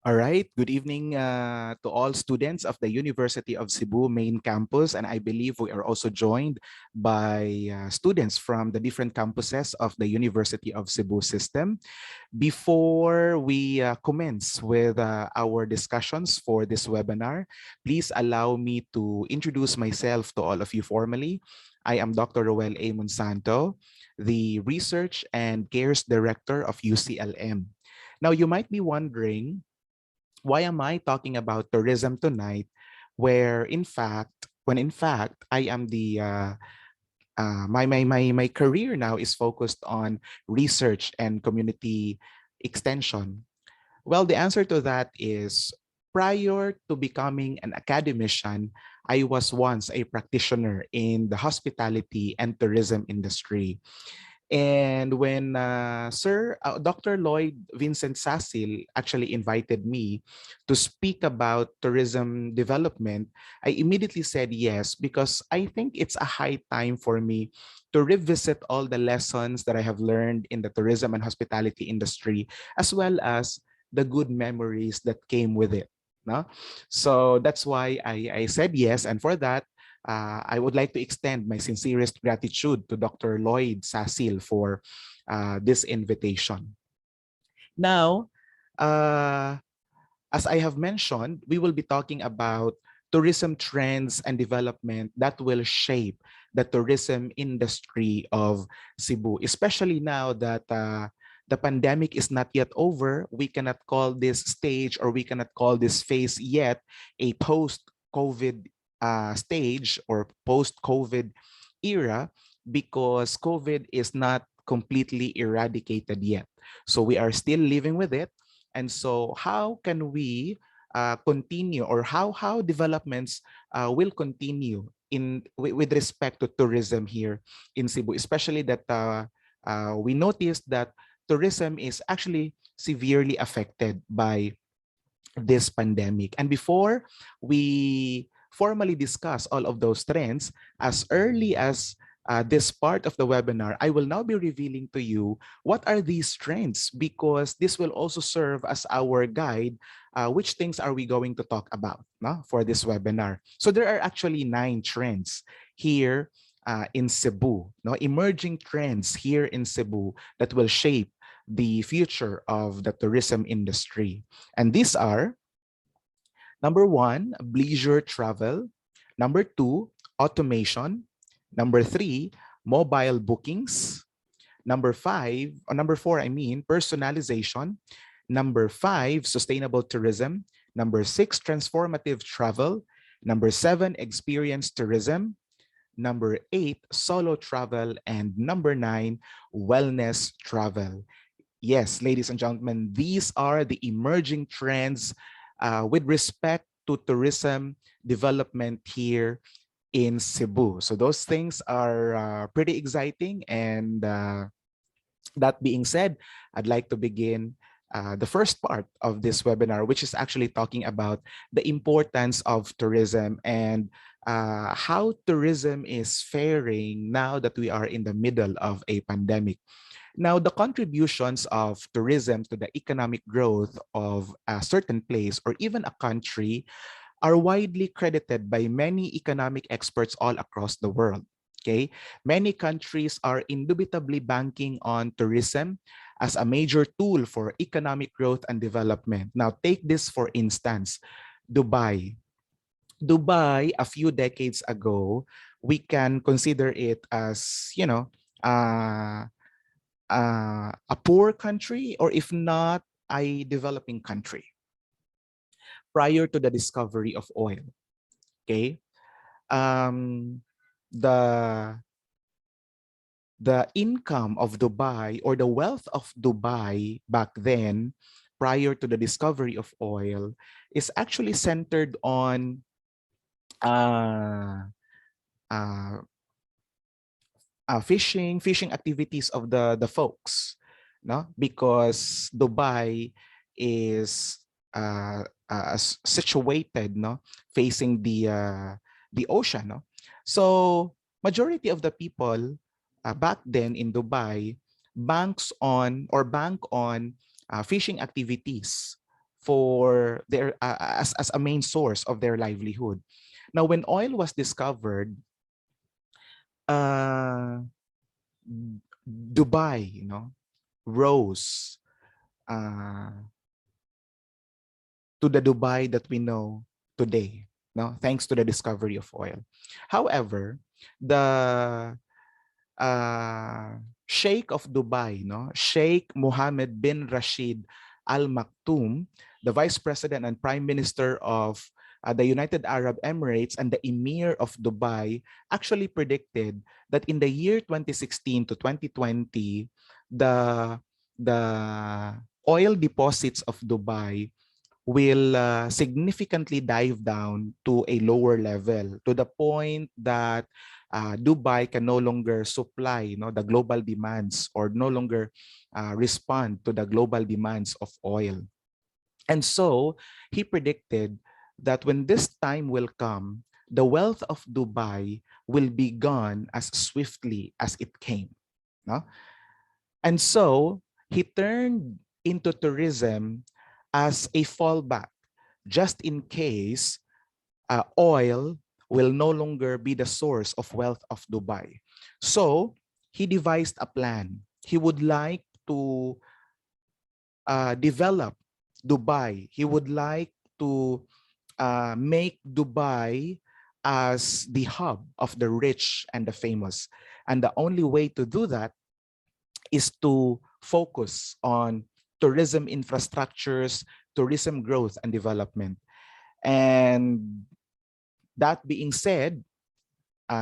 All right. Good evening to all students of the University of Cebu main campus. And I believe we are also joined by students from the different campuses of the University of Cebu system. Before we commence with our discussions for this webinar, please allow me to introduce myself to all of you formally. I am Dr. Roel A. Monsanto, the Research and Cares Director of UCLM. Now, you might be wondering, why am I talking about tourism tonight, where in fact I am the my career now is focused on research and community extension? Well, the answer to that is, prior to becoming an academician, I was once a practitioner in the hospitality and tourism industry. And when Dr. Lloyd Vincent Sasil actually invited me to speak about tourism development, I immediately said yes, because I think it's a high time for me to revisit all the lessons that I have learned in the tourism and hospitality industry, as well as the good memories that came with it. No? So that's why I said yes. And for that, I would like to extend my sincerest gratitude to Dr. Lloyd Sasil for this invitation. Now, uh, as I have mentioned, we will be talking about tourism trends and development that will shape the tourism industry of Cebu, especially now that the pandemic is not yet over. We cannot call this stage, or we cannot call this phase yet a post-COVID stage or post-COVID era, because COVID is not completely eradicated yet. So we are still living with it. And so how can we continue, or how developments will continue with respect to tourism here in Cebu, especially that we noticed that tourism is actually severely affected by this pandemic. And before we formally discuss all of those trends, as early as this part of the webinar, I will now be revealing to you what are these trends, because this will also serve as our guide. Which things are we going to talk about, no, for this webinar? So there are actually 9 trends here in Cebu, no, emerging trends here in Cebu that will shape the future of the tourism industry. And these are: number 1, leisure travel; number 2, automation; number 3, mobile bookings; number 5, or number 4, I mean, personalization; number 5, sustainable tourism; number 6, transformative travel; number 7, experience tourism; number 8, solo travel; and number 9, wellness travel. Yes, ladies and gentlemen, these are the emerging trends with respect to tourism development here in Cebu. So those things are pretty exciting. And that being said, I'd like to begin the first part of this webinar, which is actually talking about the importance of tourism and how tourism is faring now that we are in the middle of a pandemic. Now, the contributions of tourism to the economic growth of a certain place or even a country are widely credited by many economic experts all across the world. Okay, many countries are indubitably banking on tourism as a major tool for economic growth and development. Now, take this for instance, Dubai. Dubai, a few decades ago, we can consider it as, a poor country, or if not, a developing country prior to the discovery of oil. Okay, um, the the income of Dubai, or the wealth of Dubai back then, prior to the discovery of oil, is actually centered on uh, uh, fishing activities of the folks, no, because Dubai is situated, no, facing the ocean, no. So majority of the people back then in Dubai bank on fishing activities for their as a main source of their livelihood. Now, when oil was discovered, uh, Dubai, rose uh, to the Dubai that we know today, no, thanks to the discovery of oil. However, the uh, Sheikh of Dubai, no, Sheikh Mohammed bin Rashid Al Maktoum, the Vice President and Prime Minister of the United Arab Emirates and the Emir of Dubai, actually predicted that in the year 2016 to 2020, the the oil deposits of Dubai will significantly dive down to a lower level, to the point that Dubai can no longer supply, the global demands, or no longer respond to the global demands of oil. And so he predicted that when this time will come, the wealth of Dubai will be gone as swiftly as it came. No? And so he turned into tourism as a fallback, just in case oil will no longer be the source of wealth of Dubai. So he devised a plan. He would like to develop Dubai. He would like to make Dubai as the hub of the rich and the famous. And the only way to do that is to focus on tourism infrastructures, tourism growth and development. And that being said,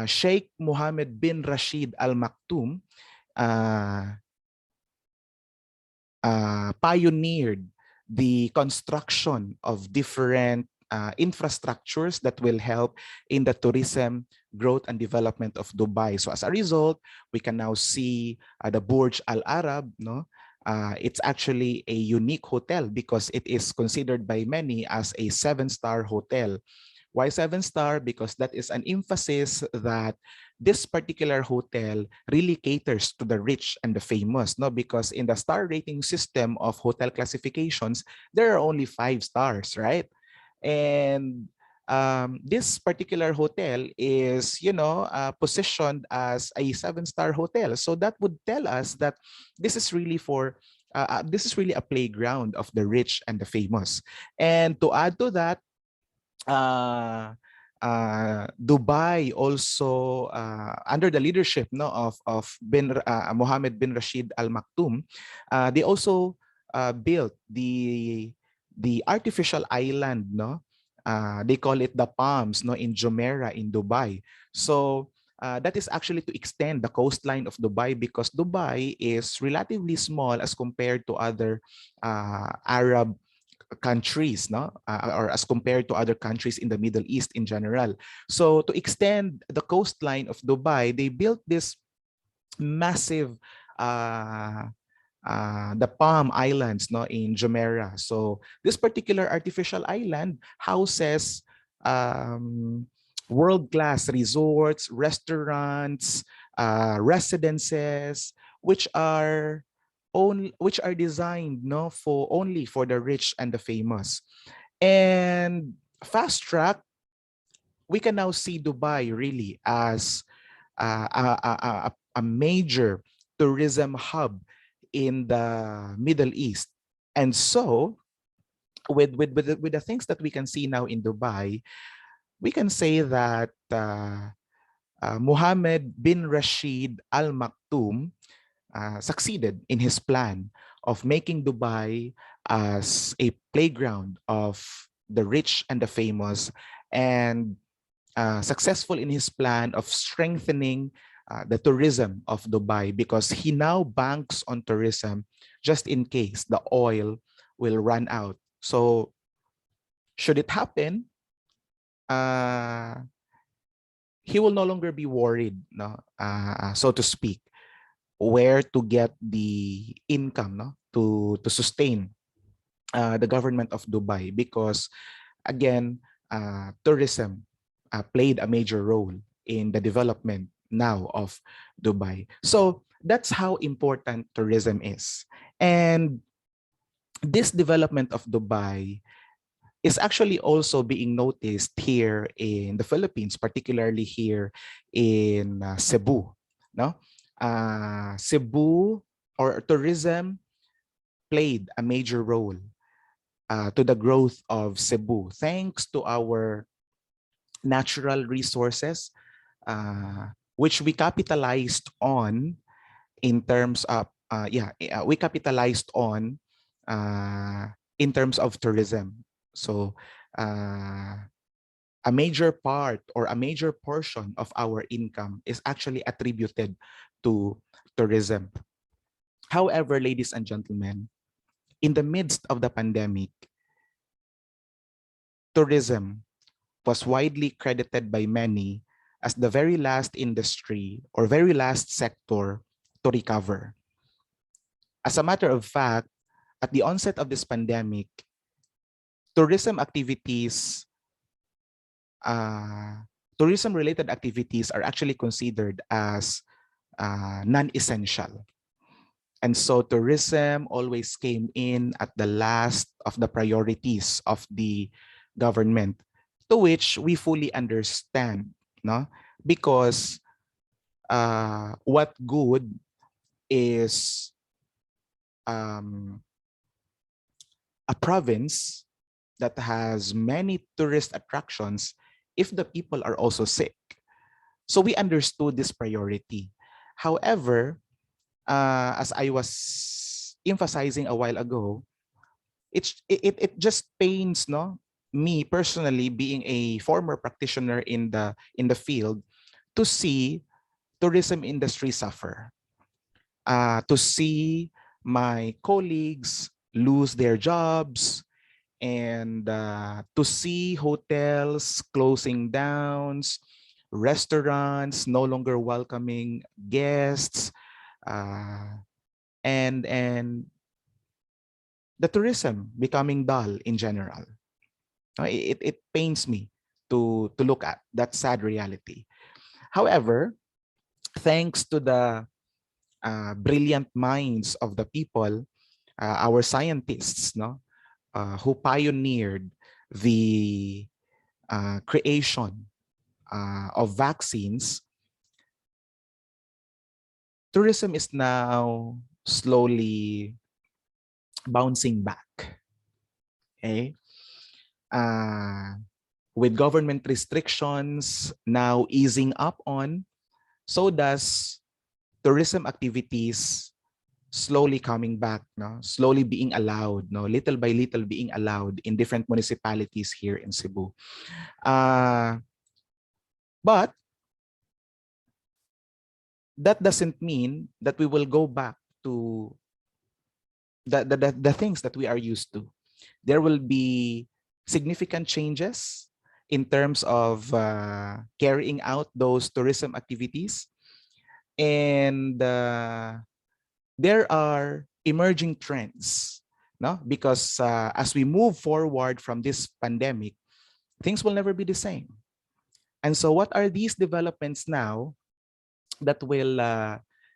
Sheikh Mohammed bin Rashid Al Maktoum uh, pioneered the construction of different infrastructures that will help in the tourism growth and development of Dubai. So as a result, we can now see the Burj Al Arab. No, it's actually a unique hotel because it is considered by many as a 7-star hotel. Why 7-star? Because that is an emphasis that this particular hotel really caters to the rich and the famous, no? Because in the star rating system of hotel classifications, there are only 5 stars, right? And this particular hotel is, positioned as a 7-star hotel. So that would tell us that this is really this is really a playground of the rich and the famous. And to add to that, Dubai also, under the leadership, of Mohammed bin Rashid Al Maktoum, they also built the artificial island, no. They call it the Palms, no, in Jumeirah in Dubai. So that is actually to extend the coastline of Dubai, because Dubai is relatively small as compared to other Arab countries, no, or as compared to other countries in the Middle East in general. So to extend the coastline of Dubai, they built this massive the Palm Islands, no, in Jumeirah. So this particular artificial island houses world-class resorts, restaurants, residences, which are designed, no, for only for the rich and the famous. And fast track, we can now see Dubai really as a major tourism hub in the Middle East. And so with the things that we can see now in Dubai, we can say that Mohammed bin Rashid Al Maktoum succeeded in his plan of making Dubai as a playground of the rich and the famous, and successful in his plan of strengthening the tourism of Dubai, because he now banks on tourism just in case the oil will run out. So should it happen, he will no longer be worried, no, so to speak, where to get the income, no, to sustain the government of Dubai, because again, tourism played a major role in the development now of Dubai. So that's how important tourism is. And this development of Dubai is actually also being noticed here in the Philippines, particularly here in Cebu. No, Cebu or tourism played a major role to the growth of Cebu, thanks to our natural resources, which we capitalized on in terms of we capitalized on in terms of tourism. So a major part or a major portion of our income is actually attributed to tourism. However, ladies and gentlemen, in the midst of the pandemic, tourism was widely credited by many as the very last industry or very last sector to recover. As a matter of fact, at the onset of this pandemic, tourism activities, uh, tourism-related activities are actually considered as non-essential. And so tourism always came in at the last of the priorities of the government, to which we fully understand, no? Because what good is a province that has many tourist attractions if the people are also sick? So we understood this priority. However, as I was emphasizing a while ago, it just pains, no, me personally, being a former practitioner in the field, to see tourism industry suffer, to see my colleagues lose their jobs, and to see hotels closing down, restaurants no longer welcoming guests, uh, and the tourism becoming dull in general. It pains me to look at that sad reality. However, thanks to the brilliant minds of the people, our scientists, no, who pioneered the creation of vaccines, tourism is now slowly bouncing back. Okay, with government restrictions now easing up on, so does tourism activities slowly coming back, no? Slowly being allowed, no? Little by little being allowed in different municipalities here in Cebu. But that doesn't mean that we will go back to the things that we are used to. There will be significant changes in terms of carrying out those tourism activities. And there are emerging trends, no? Because as we move forward from this pandemic, things will never be the same. And so what are these developments now that will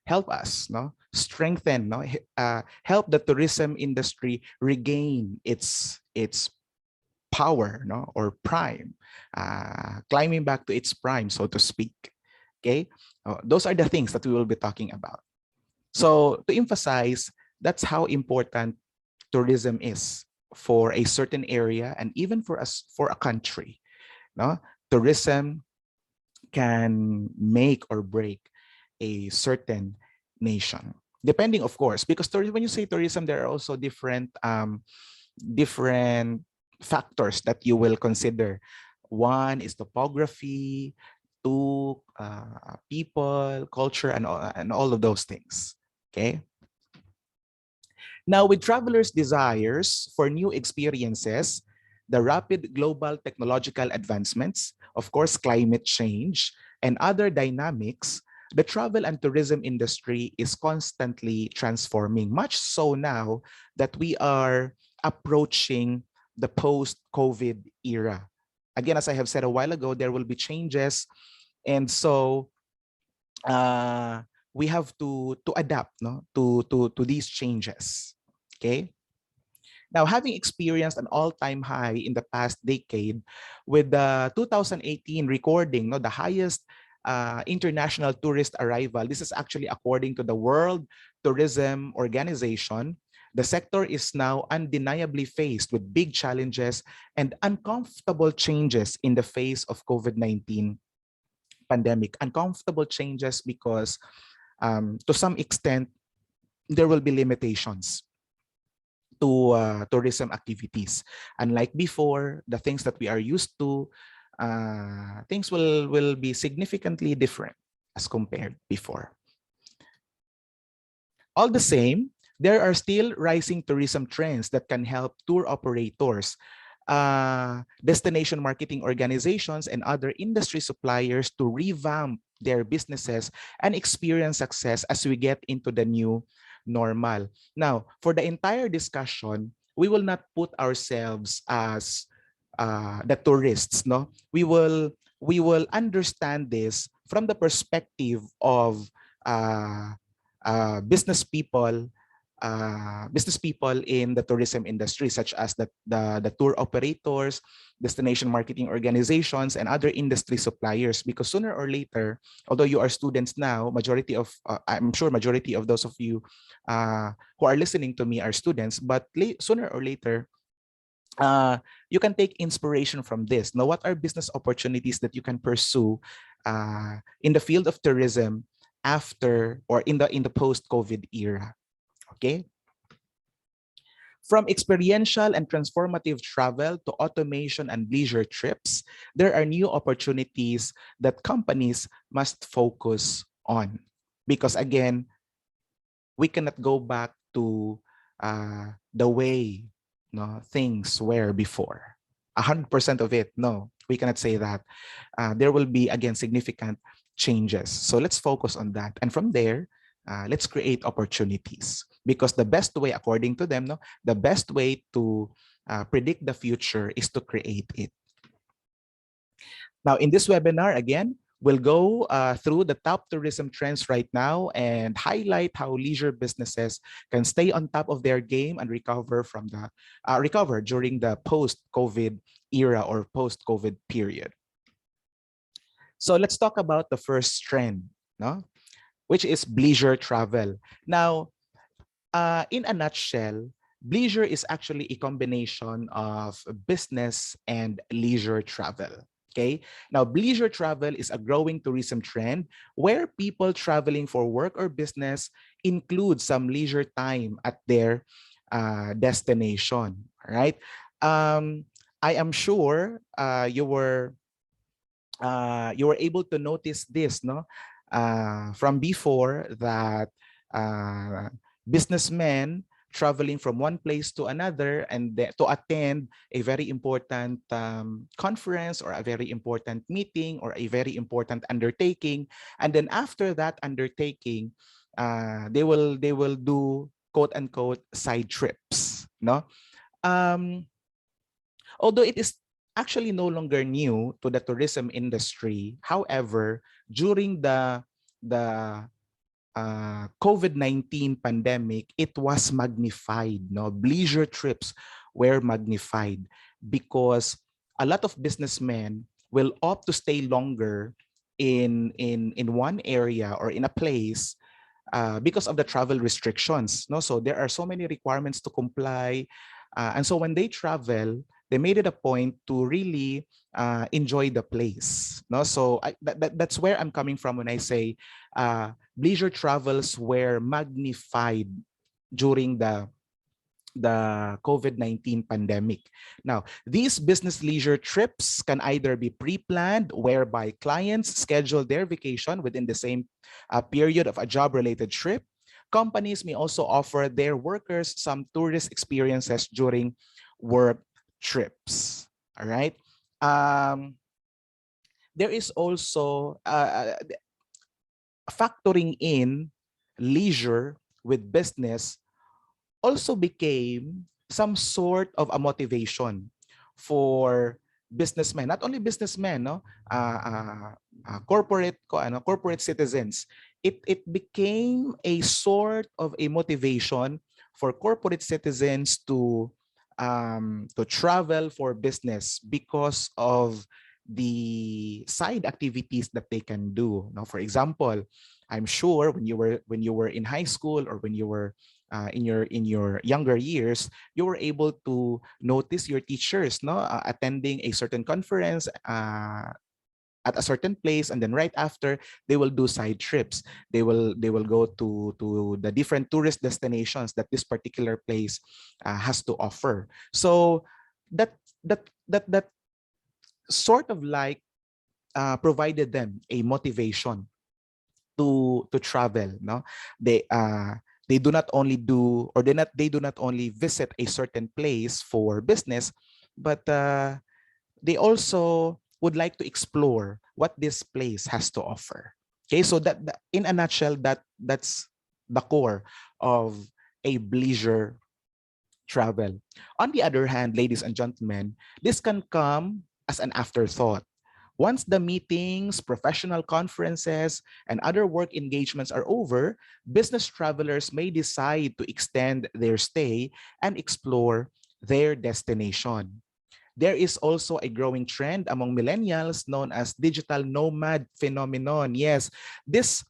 help us, no, strengthen, no, help the tourism industry regain its power, no, or prime, climbing back to its prime, so to speak? Okay, those are the things that we will be talking about. So to emphasize, that's how important tourism is for a certain area and even for us, for a country. No, tourism can make or break a certain nation, depending, of course, because when you say tourism, there are also different factors that you will consider. One is topography, two, people, culture, and all of those things. Okay. Now, with travelers' desires for new experiences, the rapid global technological advancements, of course, climate change, and other dynamics, the travel and tourism industry is constantly transforming, much so now that we are approaching the post-COVID era. Again, as I have said a while ago, there will be changes. And so we have to adapt, no, to these changes. Okay. Now, having experienced an all-time high in the past decade, with the 2018 recording the highest international tourist arrival, this is actually according to the World Tourism Organization, the sector is now undeniably faced with big challenges and uncomfortable changes in the face of COVID-19 pandemic. Uncomfortable changes because to some extent, there will be limitations to tourism activities. Unlike before, the things that we are used to, things will be significantly different as compared before. All the same, there are still rising tourism trends that can help tour operators, destination marketing organizations, and other industry suppliers to revamp their businesses and experience success as we get into the new normal. Now, for the entire discussion, we will not put ourselves as the tourists. No, we will understand this from the perspective of uh, business people in the tourism industry, such as the tour operators, destination marketing organizations, and other industry suppliers. Because sooner or later, although you are students now, I'm sure majority of those of you who are listening to me are students, but sooner or later, you can take inspiration from this. Now, what are business opportunities that you can pursue in the field of tourism after or in the post-COVID era? Okay. From experiential and transformative travel to automation and leisure trips, there are new opportunities that companies must focus on. Because again, we cannot go back to the way things were before. 100% of it, no, we cannot say that. There will be, again, significant changes. So let's focus on that. And from there, let's create opportunities. Because the best way, according to them, the best way to predict the future is to create it. Now, in this webinar, again, we'll go through the top tourism trends right now and highlight how leisure businesses can stay on top of their game and recover during the post-COVID era or post-COVID period. So let's talk about the first trend, which is leisure travel. Now, in a nutshell, leisure is actually a combination of business and leisure travel. Okay. Now, leisure travel is a growing tourism trend where people traveling for work or business include some leisure time at their destination. All right. I am sure you were able to notice this, from before, that businessmen traveling from one place to another and to attend a very important conference or a very important meeting or a very important undertaking, and then after that undertaking, they will do quote unquote side trips. Although it is actually no longer new to the tourism industry, however, during the COVID-19 pandemic, it was magnified. Leisure trips were magnified because a lot of businessmen will opt to stay longer in one area or in a place because of the travel restrictions. So there are so many requirements to comply. And so when they travel, they made it a point to really enjoy the place. So that's where I'm coming from when I say leisure travels were magnified during the COVID-19 pandemic. Now, these business leisure trips can either be pre-planned, whereby clients schedule their vacation within the same period of a job-related trip. Companies may also offer their workers some tourist experiences during work trips. All right. There is also factoring in leisure with business also became some sort of a motivation for businessmen, not only businessmen, corporate citizens. It became a sort of a motivation for corporate citizens to to travel for business because of the side activities that they can do. Now, for example, I'm sure when you were in high school, or when you were in your younger years, you were able to notice your teachers, no, attending a certain conference at a certain place, and then right after, they will do side trips. They will go to the different tourist destinations that this particular place has to offer. So that that sort of like provided them a motivation to travel, no. They do not only do, or they do not only visit a certain place for business, but they also would like to explore what this place has to offer. Okay, so in a nutshell, that's the core of a leisure travel. On the other hand, ladies and gentlemen, this can come as an afterthought. Once the meetings, professional conferences, and other work engagements are over, business travelers may decide to extend their stay and explore their destination. There is also a growing trend among millennials known as digital nomad phenomenon. Yes, this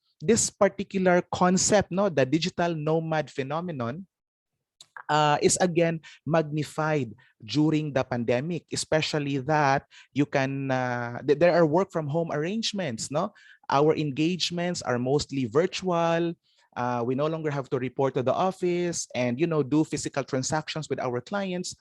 particular concept, no, the digital nomad phenomenon, is again magnified during the pandemic, especially that you can there are work from home arrangements, no. Our engagements are mostly virtual. We no longer have to report to the office and do physical transactions with our clients.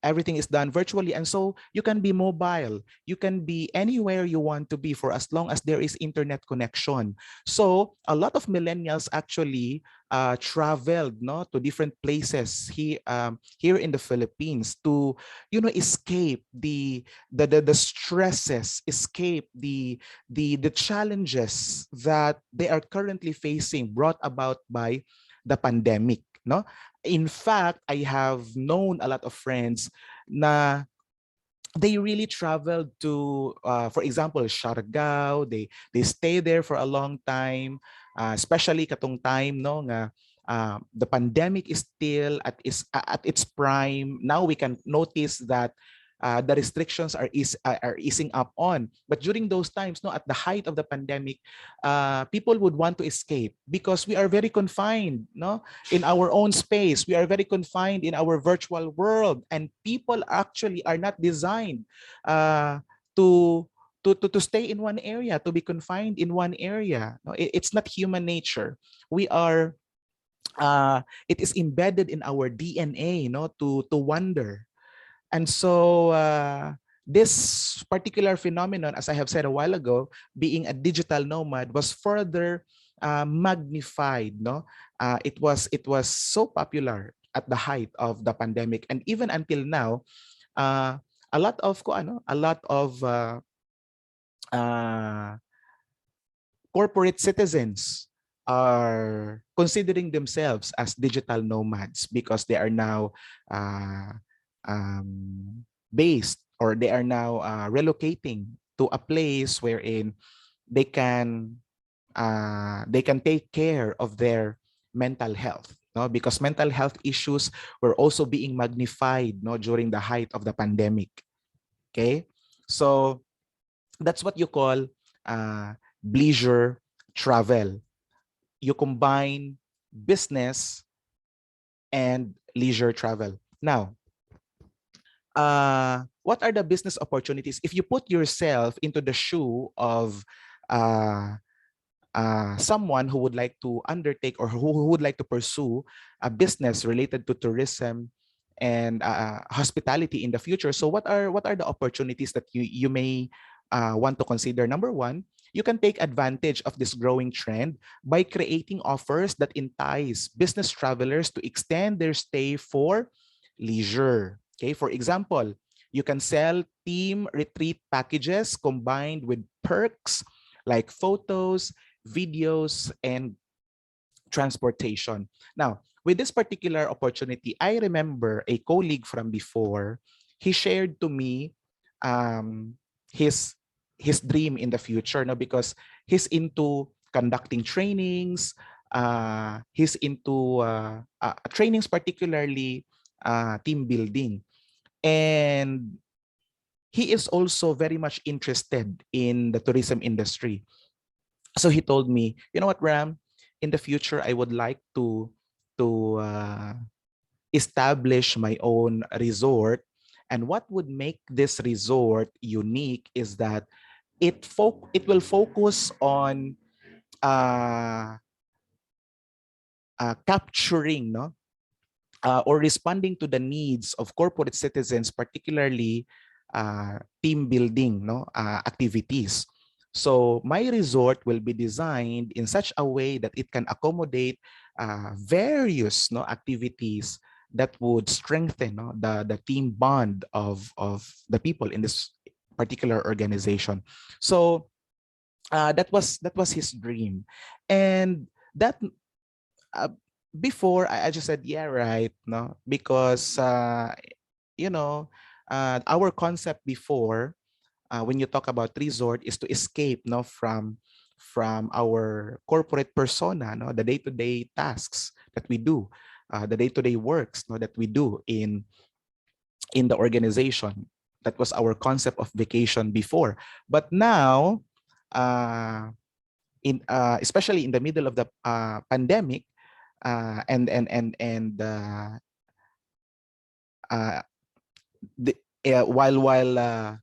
Everything is done virtually, and so you can be mobile, you can be anywhere you want to be, for as long as there is internet connection. So a lot of millennials actually traveled, no, to different places here in the Philippines to escape the stresses, escape the challenges that they are currently facing, brought about by the pandemic, no. In fact, I have known a lot of friends na they really traveled to, for example, Siargao. They stay there for a long time, especially katong time, no, nga the pandemic is still at its prime. Now we can notice that the restrictions are easing up on. But during those times, no, at the height of the pandemic, people would want to escape because we are very confined, no, in our own space. We are very confined in our virtual world, and people actually are not designed uh, to to stay in one area, to be confined in one area. No, it's not human nature. We are it is embedded in our DNA, no, to wander. And so this particular phenomenon, as I have said a while ago, being a digital nomad, was further magnified. No, it was so popular at the height of the pandemic, and even until now, uh, a lot of uh, corporate citizens are considering themselves as digital nomads because they are now uh, based, or they are now relocating to a place wherein they can they can take care of their mental health, no, because mental health issues were also being magnified, no, during the height of the pandemic. Okay, so that's what you call uh, leisure travel. You combine business and leisure travel. Now, what are the business opportunities if you put yourself into the shoe of uh, someone who would like to undertake, or who would like to pursue a business related to tourism and hospitality in the future? So what are the opportunities that you may want to consider? Number one, you can take advantage of this growing trend by creating offers that entice business travelers to extend their stay for leisure. Okay, for example, you can sell team retreat packages combined with perks like photos, videos, and transportation. Now, with this particular opportunity, I remember a colleague from before. He shared to me um, his his dream in the future, no, because he's into conducting trainings. He's into trainings, particularly team building. And he is also very much interested in the tourism industry. So he told me, you know what, Ram, in the future, I would like to establish my own resort. And what would make this resort unique is that it will focus on uh, capturing, no, or responding to the needs of corporate citizens, particularly team building, no, activities. So my resort will be designed in such a way that it can accommodate various, no, activities that would strengthen, no, the team bond of the people in this particular organization. So that was his dream, and that uh, before I just said, yeah, right, no, because you know, our concept before, when you talk about resort, is to escape, no, from our corporate persona, no, the day-to-day tasks that we do, the day-to-day works, no, that we do in the organization. That was our concept of vacation before. But now, uh, in especially in the middle of the pandemic, and uh, the, while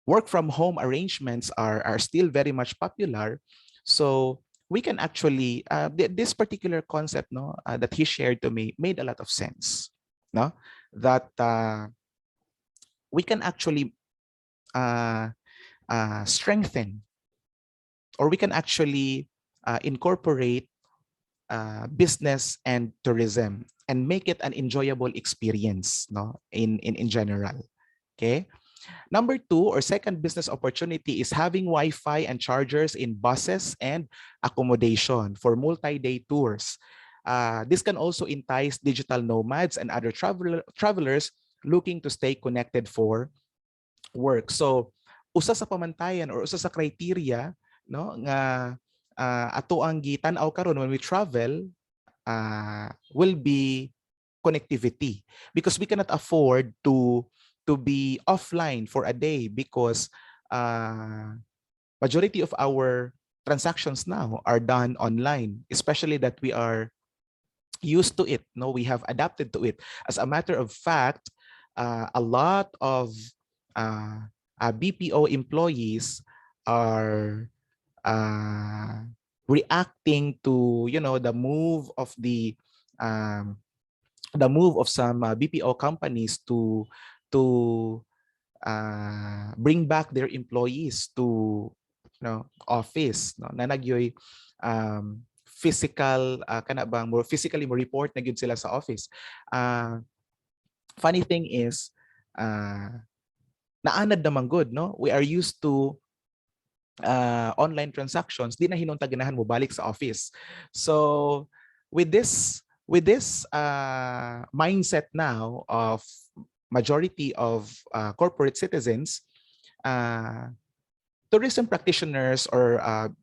work from home arrangements are still very much popular, so we can actually this particular concept, no, that he shared to me made a lot of sense, no, that we can actually uh, strengthen, or we can actually incorporate business and tourism and make it an enjoyable experience, no, in general. Okay. Number two, or second business opportunity, is having Wi-Fi and chargers in buses and accommodation for multi-day tours. This can also entice digital nomads and other travelers looking to stay connected for work. So usa sa pamantayan or usa sa criteria, no, nga ato ang gitan-aw karon when we travel will be connectivity, because we cannot afford to be offline for a day, because majority of our transactions now are done online, especially that we are used to it, no, we have adapted to it. As a matter of fact, a lot of uh, BPO employees are uh, reacting to, you know, um, the move of some BPO companies to bring back their employees to, you know, office, no, na nagyoy physical kana bang more physically mo report na gyud sila sa office. Funny thing is, naanad naman good, no, we are used to online transactions, di na hinuntag ganahan mo balik sa office. So with this mindset now of majority of corporate citizens, uh, tourism practitioners or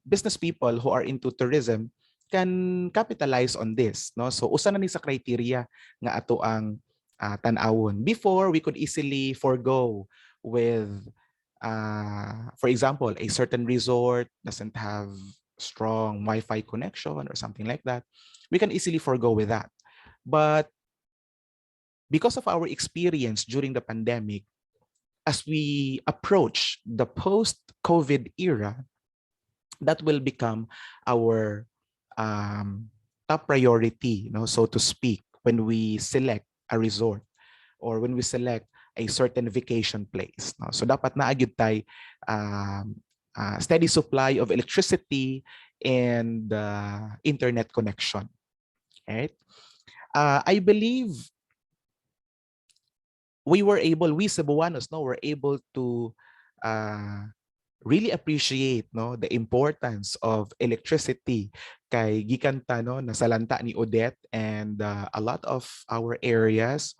business people who are into tourism can capitalize on this, no? So usa na ni sa criteria nga ato ang tan-awon. Before, we could easily forego with for example, a certain resort doesn't have strong Wi-Fi connection or something like that. We can easily forego with that. But because of our experience during the pandemic, as we approach the post-COVID era, that will become our top priority, you know, so to speak, when we select a resort or when we select a certain vacation place. No? So dapat naagid tay steady supply of electricity and internet connection. Right? I believe we Cebuanos, no, were able to really appreciate, no, the importance of electricity kay gikan ta, no, nasalanta ni Odette, and a lot of our areas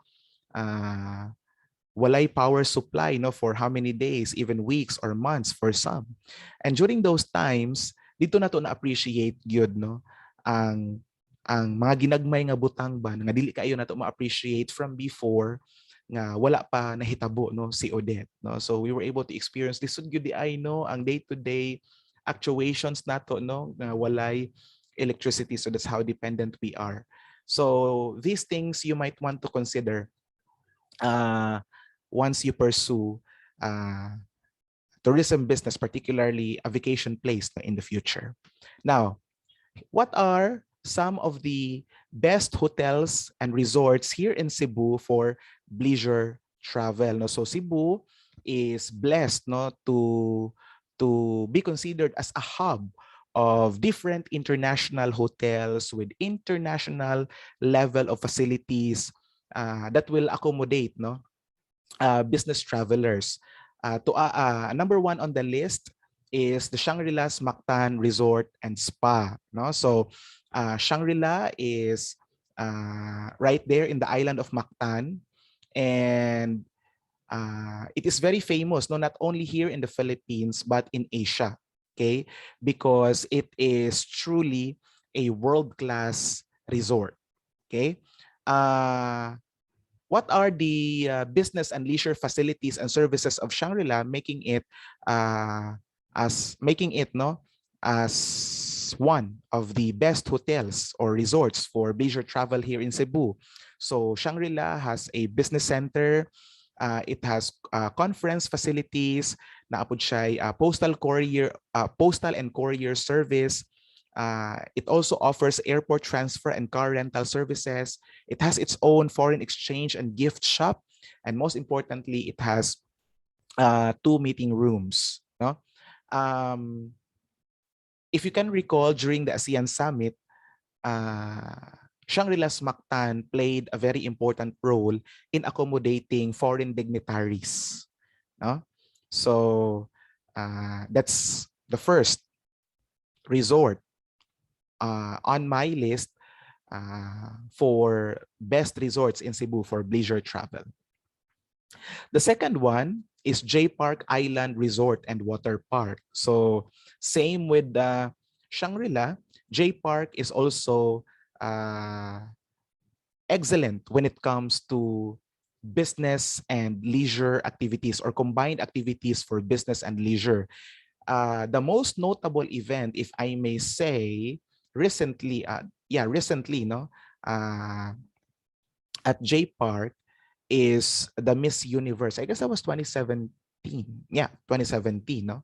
walay power supply, no, for how many days, even weeks or months for some. And during those times, dito na to na appreciate gyud, no, ang ang mga ginagmay nga butang ba nga dili kayo nato ma-appreciate from before nga wala pa nahitabo no si Odette no. So we were able to experience this gyud di ay no ang day-to-day actuations nato no nga walay electricity, so that's how dependent we are. So these things you might want to consider once you pursue tourism business, particularly a vacation place in the future. Now, what are some of the best hotels and resorts here in Cebu for leisure travel? No, so Cebu is blessed no to be considered as a hub of different international hotels with international level of facilities that will accommodate no business travelers. Number one on the list is the Shangri-La's Mactan Resort and Spa. No, so Shangri-La is right there in the island of Mactan, and it is very famous. No, not only here in the Philippines but in Asia. Okay, because it is truly a world-class resort. Okay. What are the business and leisure facilities and services of Shangri-La, making it no as one of the best hotels or resorts for leisure travel here in Cebu? So Shangri-La has a business center. It has conference facilities. Naapod siya postal and courier service. It also offers airport transfer and car rental services. It has its own foreign exchange and gift shop. And most importantly, it has 2 meeting rooms. No? If you can recall, during the ASEAN Summit, Shangri-La's Mactan played a very important role in accommodating foreign dignitaries. No? So that's the first resort on my list for best resorts in Cebu for leisure travel. The second one is J Park Island Resort and Water Park. So same with Shangri-La, J Park is also excellent when it comes to business and leisure activities or combined activities for business and leisure. The most notable event, if I may say, recently, no, at J Park is the Miss Universe. I guess that was 2017. Yeah, 2017, no?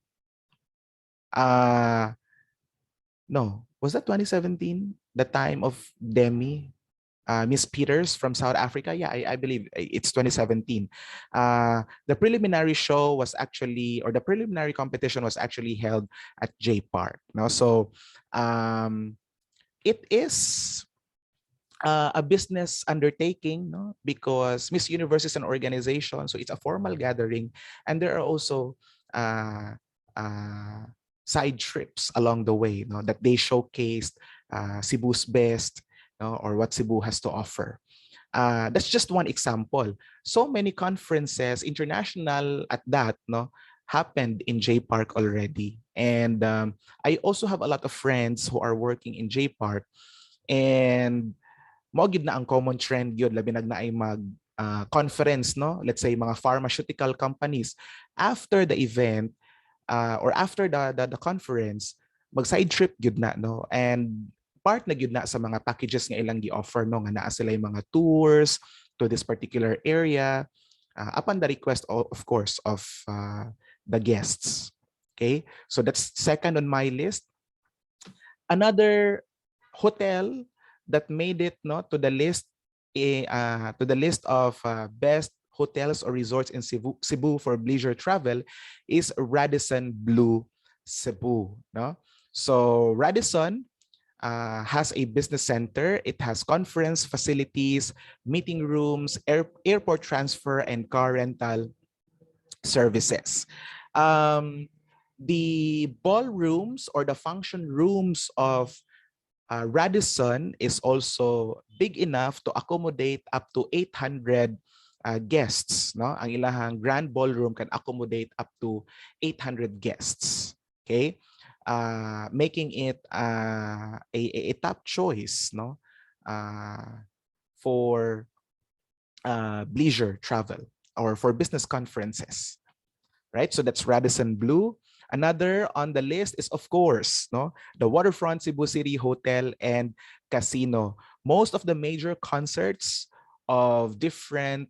No, was that 2017? The time of Demi, Miss Peters from South Africa? Yeah, I believe it's 2017. The preliminary show was actually, or the preliminary competition was actually held at J Park. No? So it is a business undertaking, no? Because Miss Universe is an organization, so it's a formal gathering, and there are also side trips along the way, no? That they showcased Cebu's best, no? Or what Cebu has to offer. That's just one example. So many conferences, international at that, no, happened in J Park already, and I also have a lot of friends who are working in J Park, and mo gid na ang common trend yun labi nagnaay mag conference, no, let's say mga pharmaceutical companies after the event or after the conference, mag side trip gyud na, no, and part na gyud na sa mga packages nga ilang gi-offer, no, nga naa sila yung mga tours to this particular area upon the request of course of the guests. Okay, so that's second on my list. Another hotel that made it, no, to the list of best hotels or resorts in Cebu for leisure travel is Radisson Blu Cebu. No, so Radisson has a business center. It has conference facilities, meeting rooms, airport transfer, and car rental services. The ballrooms or the function rooms of Radisson is also big enough to accommodate up to 800 guests. No, ang ilahang grand ballroom can accommodate up to 800 guests. Okay, making it a top choice, no, for leisure travel or for business conferences, right? So that's Radisson Blu. Another on the list is, of course, no, the Waterfront Cebu City Hotel and Casino. Most of the major concerts of different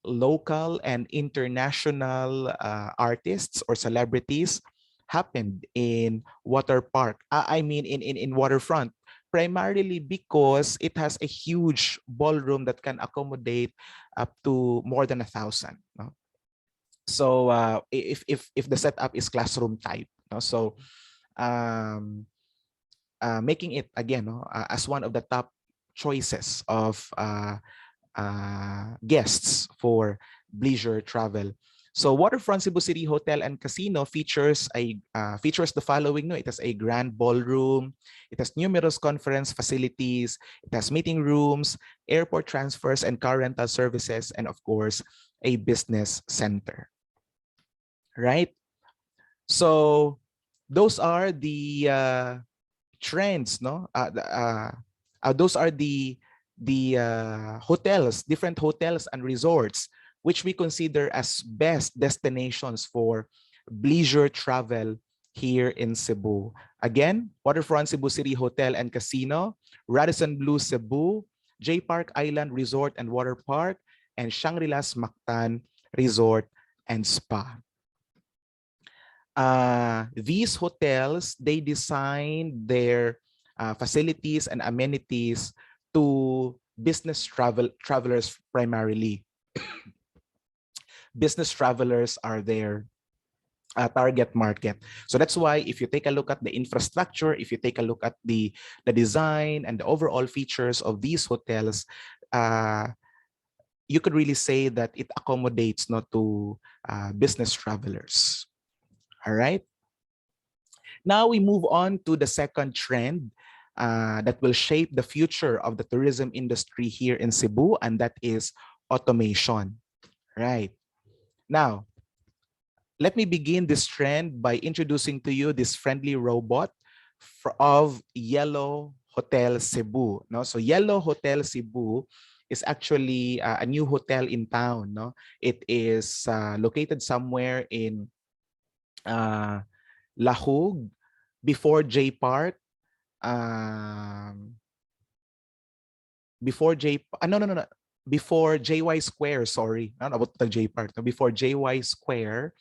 local and international artists or celebrities happened in water park. I mean, in waterfront, primarily because it has a huge ballroom that can accommodate up to more than 1,000. No? So if the setup is classroom type, no? So um, making it again, no, as one of the top choices of guests for leisure travel. So Waterfront Cebu City Hotel and Casino features the following. No, it has a grand ballroom, it has numerous conference facilities, it has meeting rooms, airport transfers and car rental services, and of course, a business center. Right. So those are the trends, no? Those are the hotels, different hotels and resorts, which we consider as best destinations for leisure travel here in Cebu. Again, Waterfront Cebu City Hotel and Casino, Radisson Blu Cebu, J Park Island Resort and Water Park, and Shangri-La's Mactan Resort and Spa. These hotels, they design their facilities and amenities to business travelers primarily. Business travelers are their target market. So that's why if you take a look at the infrastructure, if you take a look at the design and the overall features of these hotels, you could really say that it accommodates not to business travelers. All right. Now we move on to the second trend that will shape the future of the tourism industry here in Cebu, and that is automation. Right. Now, let me begin this trend by introducing to you this friendly robot of Yellow Hotel Cebu. No? So Yellow Hotel Cebu is actually a new hotel in town. No? It is located somewhere in Lahug, before J Park, before J, no, before JY Square, sorry, not about the J Park, no, before JY Square,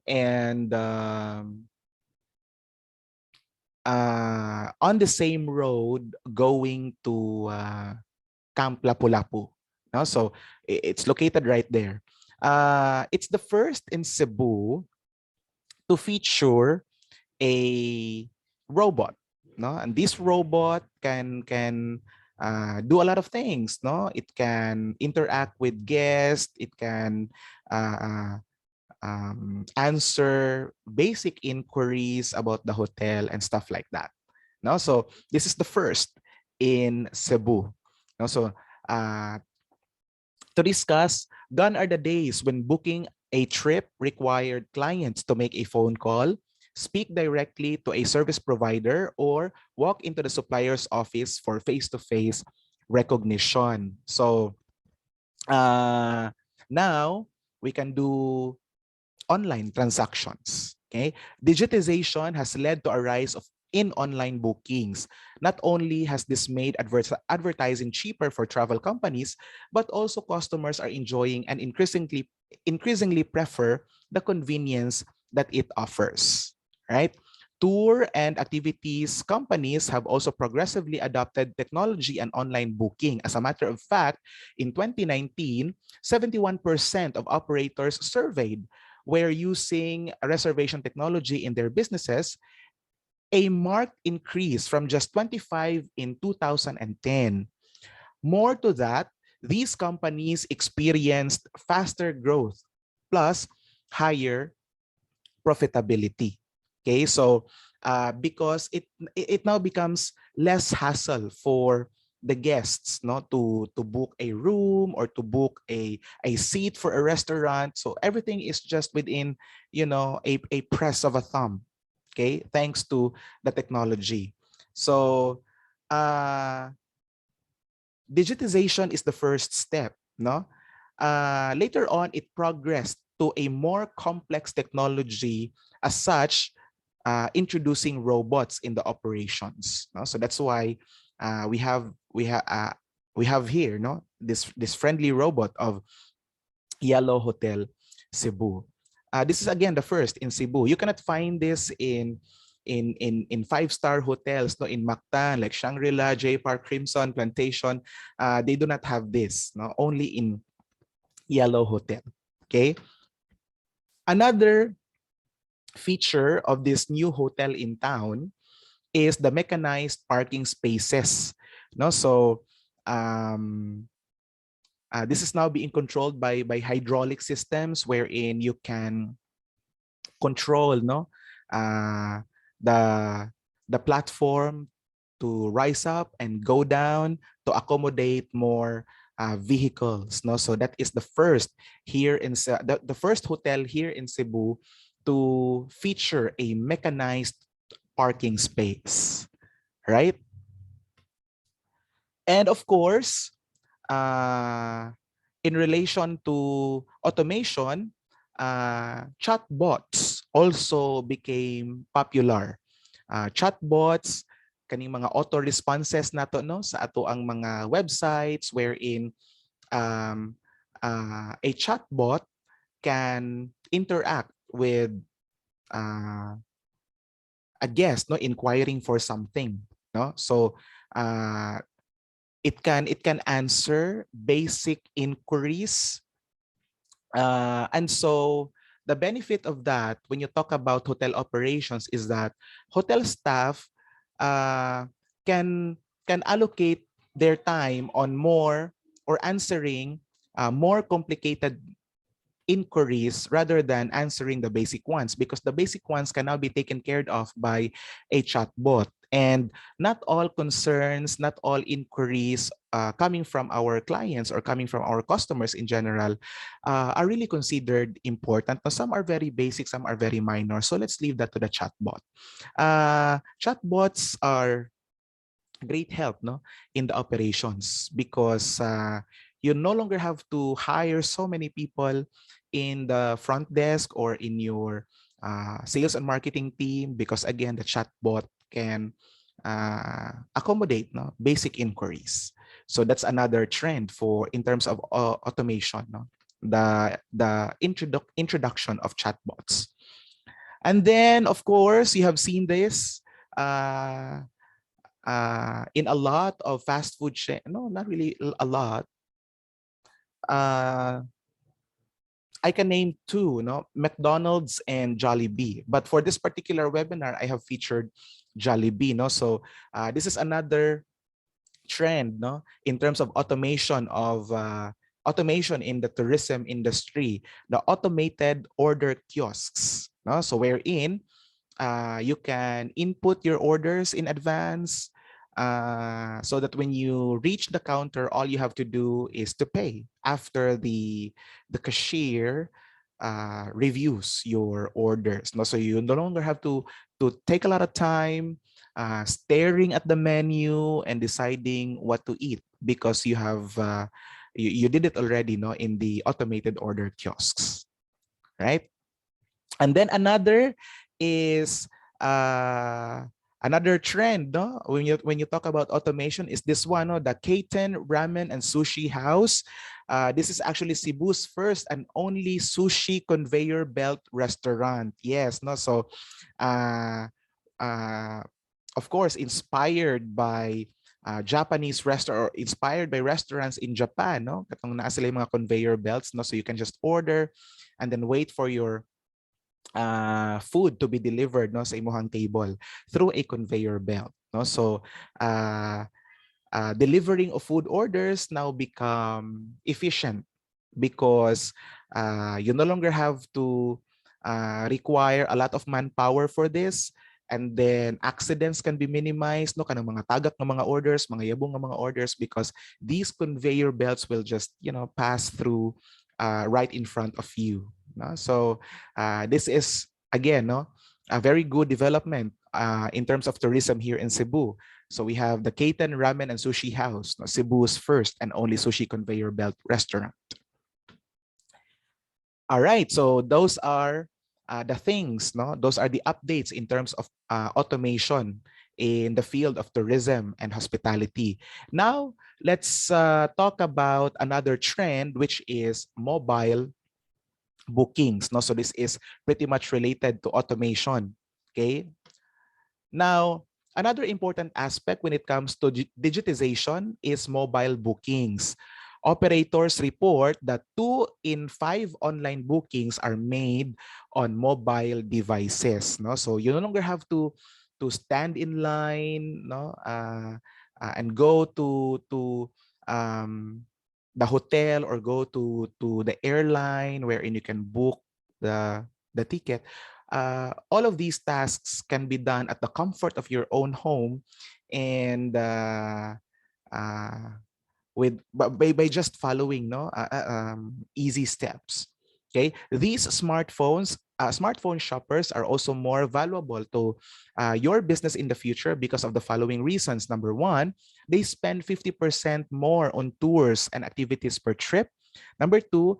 and on the same road going to Camp Lapu-Lapu. No? So it's located right there. It's the first in Cebu to feature a robot, no? And this robot can do a lot of things, no? It can interact with guests. It can answer basic inquiries about the hotel and stuff like that. No, so this is the first in Cebu. No, so to discuss, gone are the days when booking a trip required clients to make a phone call, speak directly to a service provider, or walk into the supplier's office for face-to-face recognition. So now we can do online transactions. Okay, digitization has led to a rise of in online bookings. Not only has this made advertising cheaper for travel companies, but also customers are enjoying and increasingly prefer the convenience that it offers. Right? Tour and activities companies have also progressively adopted technology and online booking. As a matter of fact, in 2019, 71% of operators surveyed were using reservation technology in their businesses, a marked increase from just 25 in 2010. More to that, these companies experienced faster growth plus higher profitability. Okay, so because it now becomes less hassle for the guests, no, to book a room or to book a seat for a restaurant. So everything is just within, a press of a thumb. Okay, thanks to the technology. So digitization is the first step, no? Later on, it progressed to a more complex technology as such, introducing robots in the operations. No? So that's why we have here, no, this friendly robot of Yellow Hotel Cebu. This is again the first in Cebu. You cannot find this in five-star hotels, no, in Mactan, like Shangri-La, J Park, Crimson, Plantation. They do not have this, no, only in Yellow Hotel. Okay. Another feature of this new hotel in town is the mechanized parking spaces. No, so this is now being controlled by hydraulic systems wherein you can control, no, uh, the the platform to rise up and go down to accommodate more vehicles. No, so that is the first here in the first hotel here in Cebu to feature a mechanized parking space, right? And of course, in relation to automation, chatbots also became popular. Chatbots, kaning mga auto responses nato, no, sa ato ang mga websites wherein a chatbot can interact with a guest, no, inquiring for something, no. So it can answer basic inquiries, and so the benefit of that when you talk about hotel operations is that hotel staff can allocate their time on more or answering more complicated inquiries rather than answering the basic ones, because the basic ones can now be taken care of by a chatbot. And not all concerns, not all inquiries coming from our clients or coming from our customers in general are really considered important. Now, some are very basic, some are very minor. So let's leave that to the chatbot. Chatbots are great help, no, in the operations, because you no longer have to hire so many people in the front desk or in your sales and marketing team, because again the chatbot can accommodate, no, basic inquiries. So that's another trend for in terms of automation, no, the introduction of chatbots. And then of course you have seen this in a lot of fast food chain. No, not really a lot. I can name two, no, McDonald's and Jollibee. But for this particular webinar, I have featured Jollibee, no. So this is another trend, no, in terms of automation in the tourism industry, the automated order kiosks, no. So wherein you can input your orders in advance, so that when you reach the counter, all you have to do is to pay after the cashier reviews your orders. No, so you no longer have to take a lot of time staring at the menu and deciding what to eat, because you have you did it already, no, in the automated order kiosks, right? And then another is another trend, no, when you talk about automation is this one, no, the Kaiten Ramen and Sushi House. This is actually Cebu's first and only sushi conveyor belt restaurant. Yes, no, so uh, of course inspired by Japanese restaurant, or inspired by restaurants in Japan, no, katong naa sila yung mga conveyor belts, no, so you can just order and then wait for your food to be delivered, no, sa imuhang table through a conveyor belt, no. So delivering of food orders now become efficient, because you no longer have to require a lot of manpower for this, and then accidents can be minimized, no, kanang mga tagak ng mga orders, mga yabong ng mga orders, because these conveyor belts will just, you know, pass through right in front of you, no? So this is again, no, a very good development in terms of tourism here in Cebu. So we have the Kaiten Ramen and Sushi House, no, Cebu's first and only sushi conveyor belt restaurant. All right, so those are the things, no? Those are the updates in terms of automation in the field of tourism and hospitality. Now, let's talk about another trend, which is mobile bookings. No? So this is pretty much related to automation. Okay. Now, another important aspect when it comes to digitization is mobile bookings. Operators report that 2 in 5 online bookings are made on mobile devices. No? So you no longer have to stand in line, no, and go to the hotel or go to the airline wherein you can book the ticket. All of these tasks can be done at the comfort of your own home, and uh, by just following easy steps. Okay, these smartphone shoppers are also more valuable to your business in the future because of the following reasons. Number one, they spend 50% more on tours and activities per trip. Number two,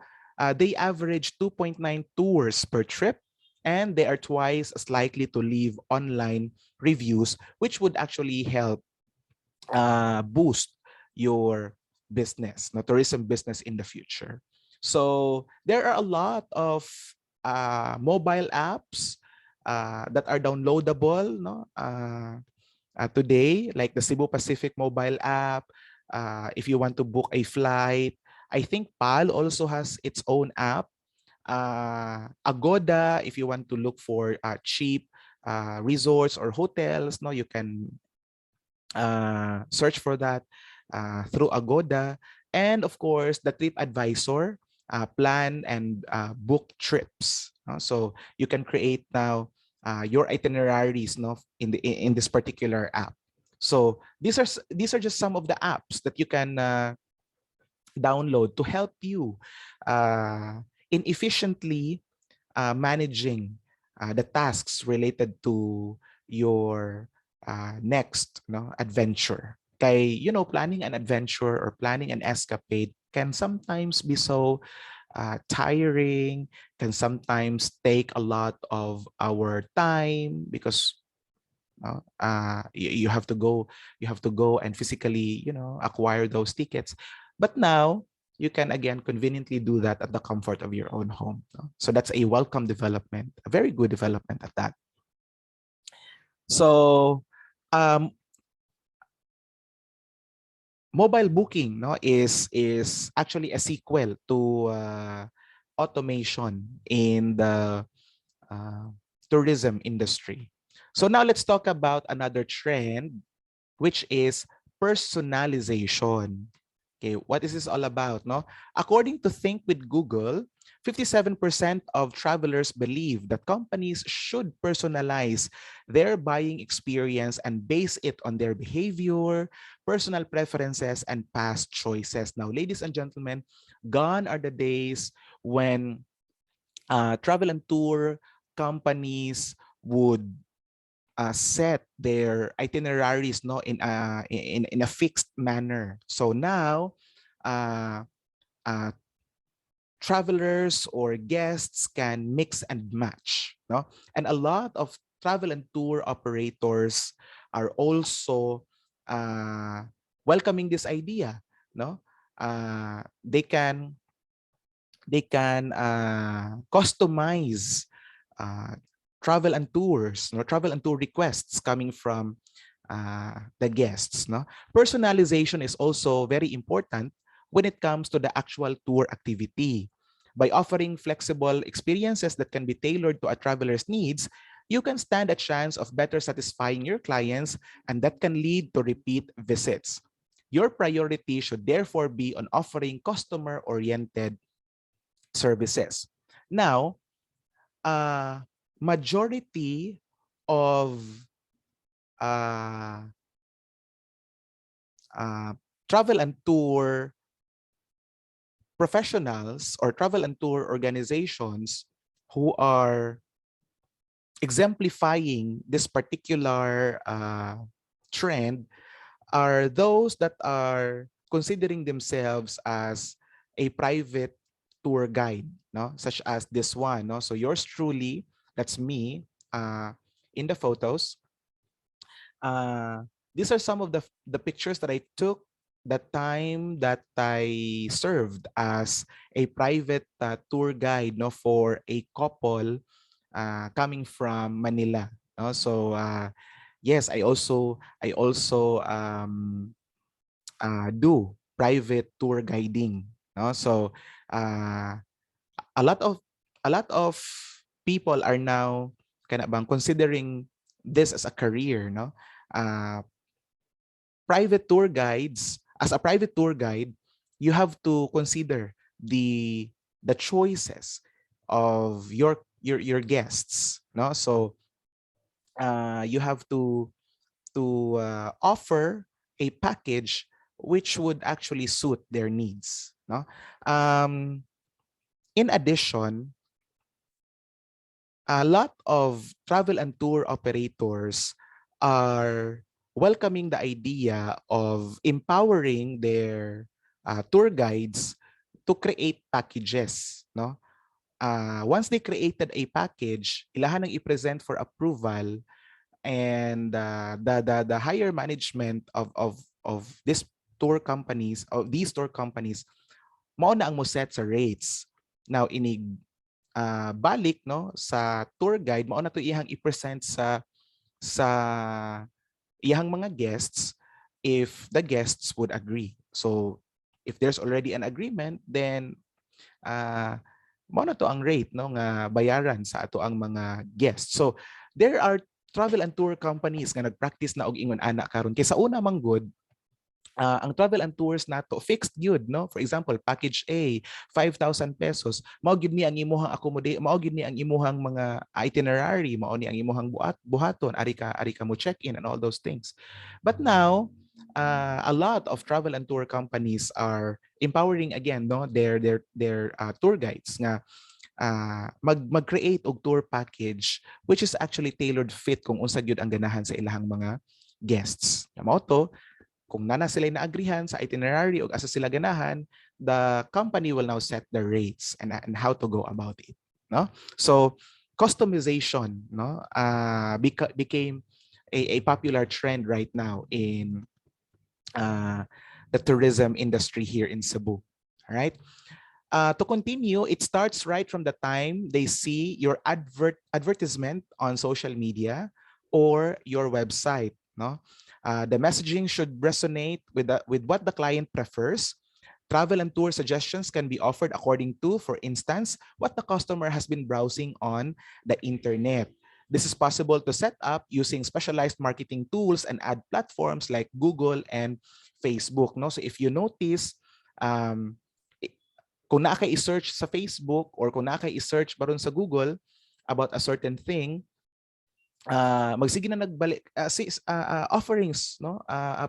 they average 2.9 tours per trip, and they are twice as likely to leave online reviews, which would actually help boost your business, the tourism business in the future. So there are a lot of mobile apps that are downloadable, no? Today, like the Cebu Pacific mobile app. If you want to book a flight, I think PAL also has its own app. Agoda, if you want to look for cheap resorts or hotels, no, you can search for that through Agoda. And of course, the TripAdvisor, plan and book trips. So you can create now your itineraries, no, in this particular app. So these are just some of the apps that you can download to help you in efficiently managing the tasks related to your next, no, adventure. Kay, planning an adventure or planning an escapade can sometimes be so tiring, can sometimes take a lot of our time because you have to go and physically, acquire those tickets. But now you can again conveniently do that at the comfort of your own home. So that's a welcome development, a very good development at that. So um, mobile booking, no, is actually a sequel to automation in the uh, tourism industry. So now let's talk about another trend, which is personalization. Okay, what is this all about? No, according to Think with Google, 57% of travelers believe that companies should personalize their buying experience and base it on their behavior, personal preferences, and past choices. Now, ladies and gentlemen, gone are the days when travel and tour companies would set their itineraries, no, in a fixed manner. So now uh, uh, travelers or guests can mix and match, no? And a lot of travel and tour operators are also welcoming this idea, no? They can customize uh, travel and tours, no, travel and tour requests coming from the guests. No, personalization is also very important when it comes to the actual tour activity. By offering flexible experiences that can be tailored to a traveler's needs, you can stand a chance of better satisfying your clients, and that can lead to repeat visits. Your priority should therefore be on offering customer-oriented services. Now, majority of uh, uh, travel and tour professionals or travel and tour organizations who are exemplifying this particular trend are those that are considering themselves as a private tour guide, no? Such as this one, no? So yours truly, that's me, in the photos. Uh, these are some of the pictures that I took the time that I served as a private tour guide, no, for a couple coming from Manila. No? So yes, I also do private tour guiding. No? So uh, a lot of a lot of people are now kind of bang considering this as a career. No, private tour guides. As a private tour guide, you have to consider the choices of your guests. No, so you have to offer a package which would actually suit their needs. No? In addition, a lot of travel and tour operators are welcoming the idea of empowering their tour guides to create packages. No? Once they created a package, ilahan ang i-present for approval, and the higher management of this these tour companies, mao na ang mo set sa rates. Now inig balik, no, sa tour guide, mao na to iyang i-present sa iyang mga guests if the guests would agree. So if there's already an agreement, then mao na to ang rate, no, nga bayaran sa ato ang mga guests. So there are travel and tour companies nga nagpractice na og ingon ana karon kay sa una man good, ang travel and tours nato fixed gyud, no? For example, package A 5,000 pesos, mao gyud ni ang imuhang accommodate, mao gyud ni ang imuhang mga itinerary, mao ni ang imuhang buhaton, ari ka mo check in and all those things. But now a lot of travel and tour companies are empowering again, no, their tour guides nga mag-create og tour package which is actually tailored fit kung unsa gyud ang ganahan sa ilahang mga guests. Mao to, kung nana sila naagrihan sa itinerary o asa sila ganahan, the company will now set the rates and how to go about it. No? So customization, no, became a popular trend right now in the tourism industry here in Cebu. All right. To continue, it starts right from the time they see your advertisement on social media or your website. No, the messaging should resonate with what the client prefers. Travel and tour suggestions can be offered according to, for instance, what the customer has been browsing on the internet. This is possible to set up using specialized marketing tools and ad platforms like Google and Facebook. No, so if you notice, kung naa kay i-search sa Facebook or kung naa kay i-search baron sa Google about a certain thing, magsige na nagbalik offerings, no,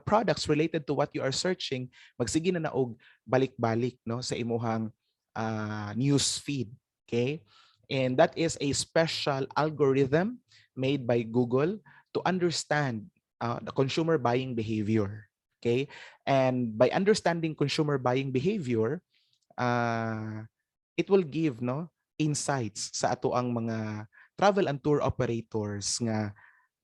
products related to what you are searching, magsige na naog balik-balik, no, sa imuhang news feed. Okay, and that is a special algorithm made by Google to understand the consumer buying behavior. Okay, and by understanding consumer buying behavior, it will give, no, insights sa ato ang mga travel and tour operators nga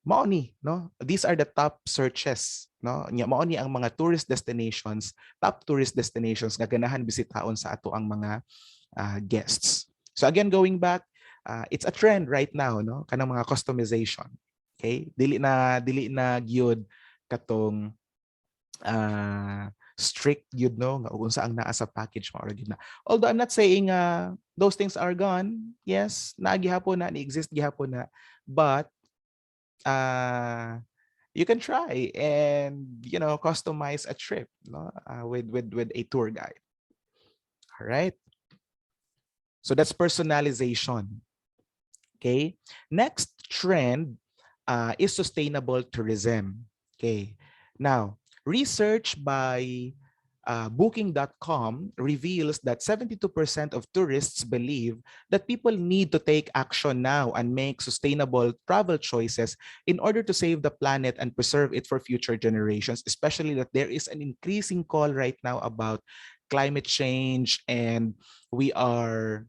mao ni, no, these are the top searches, no, nya mao ni ang mga tourist destinations, top tourist destinations nga ganahan bisitaon sa ato ang mga guests. So again, going back, it's a trend right now, no, kanang mga customization. Okay, dili na gyud katong strict yun, no, nga kung saan naa sa package mo already na. Although I'm not saying those things are gone. Yes, naagihapon na, ni-exist gihapon na, but you can try and, you know, customize a trip, no, with a tour guide. All right, so that's personalization. Okay, next trend is sustainable tourism. Okay, now research by Booking.com reveals that 72% of tourists believe that people need to take action now and make sustainable travel choices in order to save the planet and preserve it for future generations, especially that there is an increasing call right now about climate change, and we are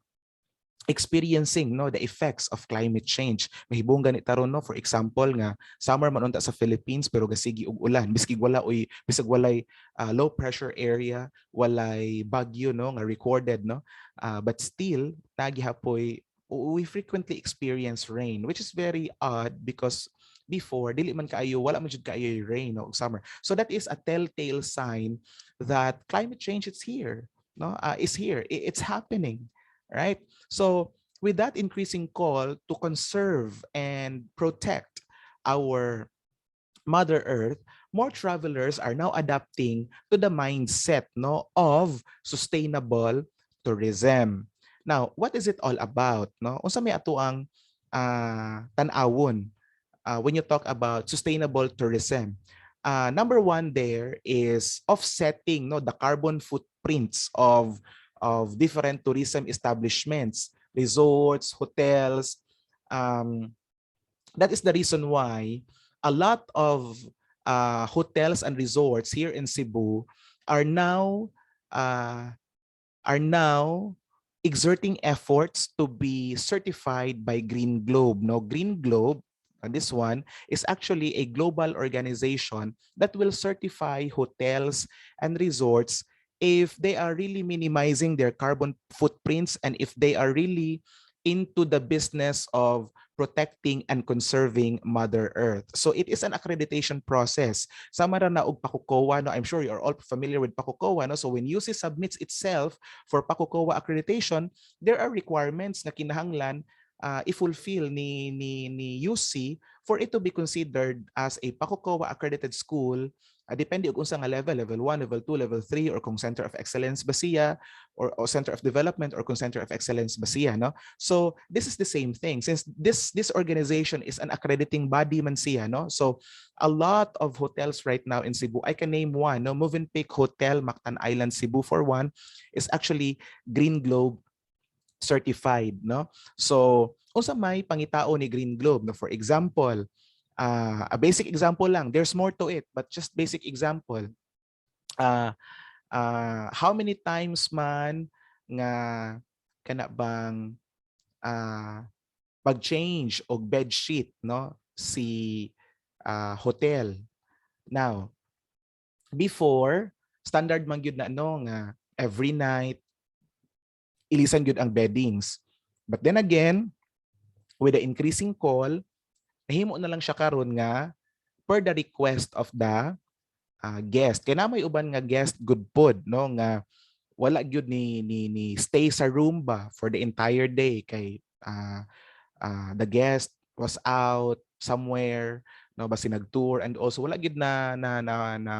experiencing the effects of climate change. Mahibong ganit taron no, for example nga summer man unta sa Philippines pero gasigi og ulan bisig walay low pressure area, walay bagyo no nga recorded no. But still nagihapoy we frequently experience rain, which is very odd because before dili man kaayo wala man jud kaayo rain no summer. So that is a telltale sign that climate change is here, no, is here. It's happening, right? So with that increasing call to conserve and protect our Mother Earth, more travelers are now adapting to the mindset no of sustainable tourism. Now, what is it all about? No, unsa may ato ang tan-awon when you talk about sustainable tourism? Number one there is offsetting no the carbon footprints of different tourism establishments, resorts, hotels. Um, that is the reason why a lot of hotels and resorts here in Cebu are now uh, are now exerting efforts to be certified by Green Globe. No, Green Globe, this one is actually a global organization that will certify hotels and resorts if they are really minimizing their carbon footprints and if they are really into the business of protecting and conserving Mother Earth. So it is an accreditation process. Sama ra na og Pakukowa, no? I'm sure you're all familiar with Pakukowa. No? So when UC submits itself for Pakukowa accreditation, there are requirements na kinahanglan i-fulfill ni UC for it to be considered as a Pakukowa accredited school. Depende kung sa nga level 1, level 2, level 3, or kung Center of Excellence ba siya, or Center of Development, or kung Center of Excellence ba siya, no? So this is the same thing. Since this organization is an accrediting body man siya, no? So a lot of hotels right now in Cebu, I can name one, no? Movenpick Hotel, Mactan Island, Cebu for one, is actually Green Globe certified, no? So unsa may pangitao ni Green Globe, no? For example, a basic example lang, there's more to it, but just basic example. How many times man nga kana bang pag-change og bed sheet, no, si hotel. Now, before standard man gyud na no nga every night ilisan gyud ang beddings. But then again, with the increasing call, nahimo na lang siya karon nga per the request of the guest. Kaya na may uban nga guest good pod no nga wala gyud ni stay sa room ba for the entire day kay the guest was out somewhere no basi nag-tour, and also wala gyud na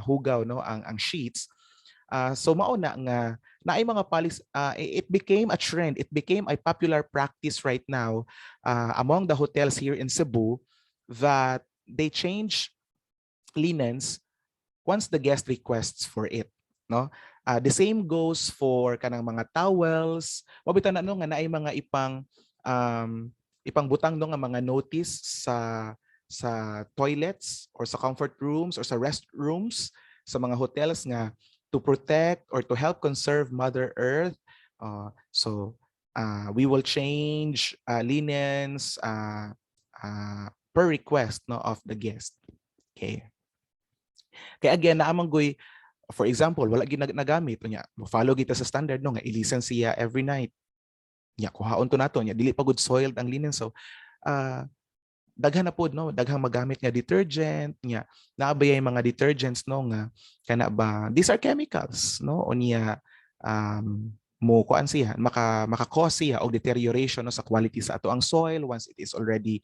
hugaw no ang sheets. So mao na nga naay mga policy, it became a trend, it became a popular practice right now among the hotels here in Cebu that they change linens once the guest requests for it, no? The same goes for kanang mga towels. Mabitan na no nga naay mga ipang butang no nga mga notice sa toilets or sa comfort rooms or sa restrooms sa mga hotels nga to protect or to help conserve Mother Earth. So we will change linens per request no of the guest. Okay. Kaya again, naamanggoy, for example, wala gid nagamit nya, follow kita sa standard no nga ilisan siya every night. Nya kuhaon to nato nya dili pa good soiled ang linen, so daghan na pod no, daghang magamit nga detergent nya. Naabayay mga detergents no nga kana ba these are chemicals no unya mo kuan siya maka-cause siya og deterioration no, sa quality sa ato ang soil once it is already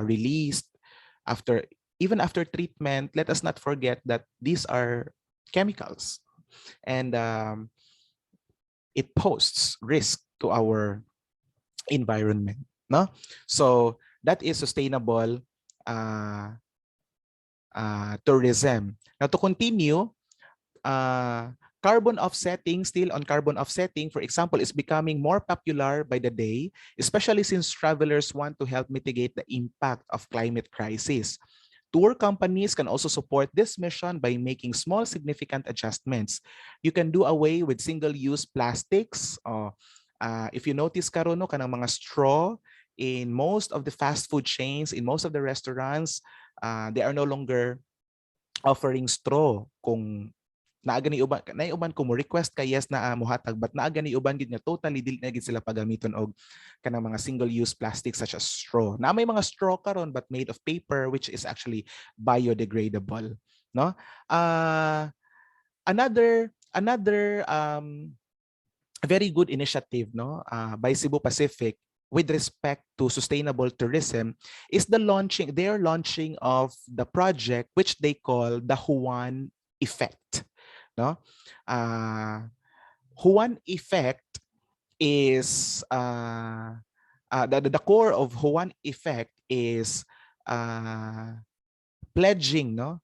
released after. Even after treatment, let us not forget that these are chemicals, and it poses risk to our environment. No, so that is sustainable tourism. Now to continue, carbon offsetting, still on carbon offsetting, for example, is becoming more popular by the day, especially since travelers want to help mitigate the impact of climate crisis. Tour companies can also support this mission by making small, significant adjustments. You can do away with single-use plastics. If you notice, Karono, kanang mga straw in most of the fast food chains, in most of the restaurants, they are no longer offering straw. Kung naagani uban uban ko mo request kay yes na mohatag, but naagani uban gid nga totally dili na gid sila pagamiton og kanang mga single use plastics such as straw. Na may mga straw karon but made of paper which is actually biodegradable, no? Another very good initiative, no, by Cebu Pacific with respect to sustainable tourism is they are launching of the project which they call the Juan effect, no. Juan effect is the core of Juan effect is pledging, no,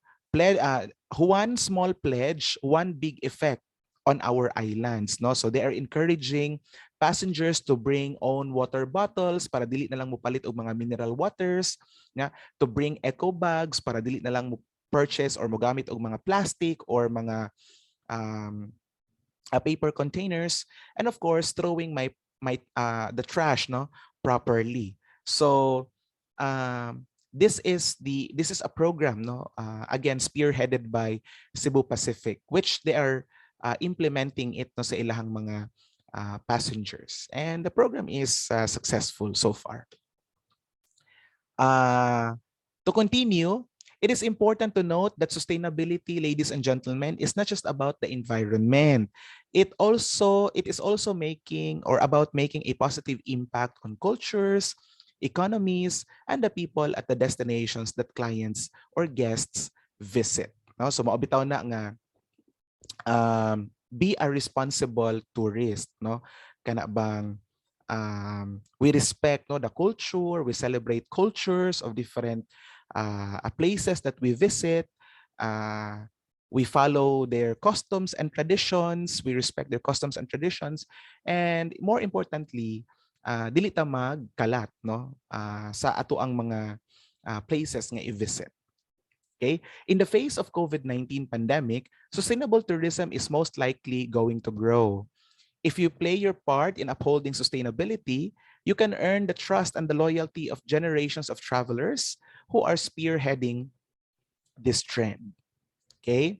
one small pledge, one big effect on our islands, no. So they are encouraging passengers to bring own water bottles para dili na lang mo palit og mga mineral waters, nga, to bring eco bags para dili na lang mo purchase or mo gamit og mga plastic or mga paper containers, and of course throwing the trash, no, properly. So this is a program, no, again spearheaded by Cebu Pacific, which they are implementing it, no, sa ilahang mga passengers, and the program is successful so far. To continue, it is important to note that sustainability, ladies and gentlemen, is not just about the environment. It is also making or about making a positive impact on cultures, economies, and the people at the destinations that clients or guests visit. No? So maobitaw na nga be a responsible tourist, no? Kana bang we respect, no, the culture, we celebrate cultures of different places that we visit. We follow their customs and traditions, we respect their customs and traditions, and more importantly, dili ta magkalat, no, sa ato ang mga places nga i-visit. Okay? In the face of COVID-19 pandemic, sustainable tourism is most likely going to grow. If you play your part in upholding sustainability, you can earn the trust and the loyalty of generations of travelers who are spearheading this trend. Okay?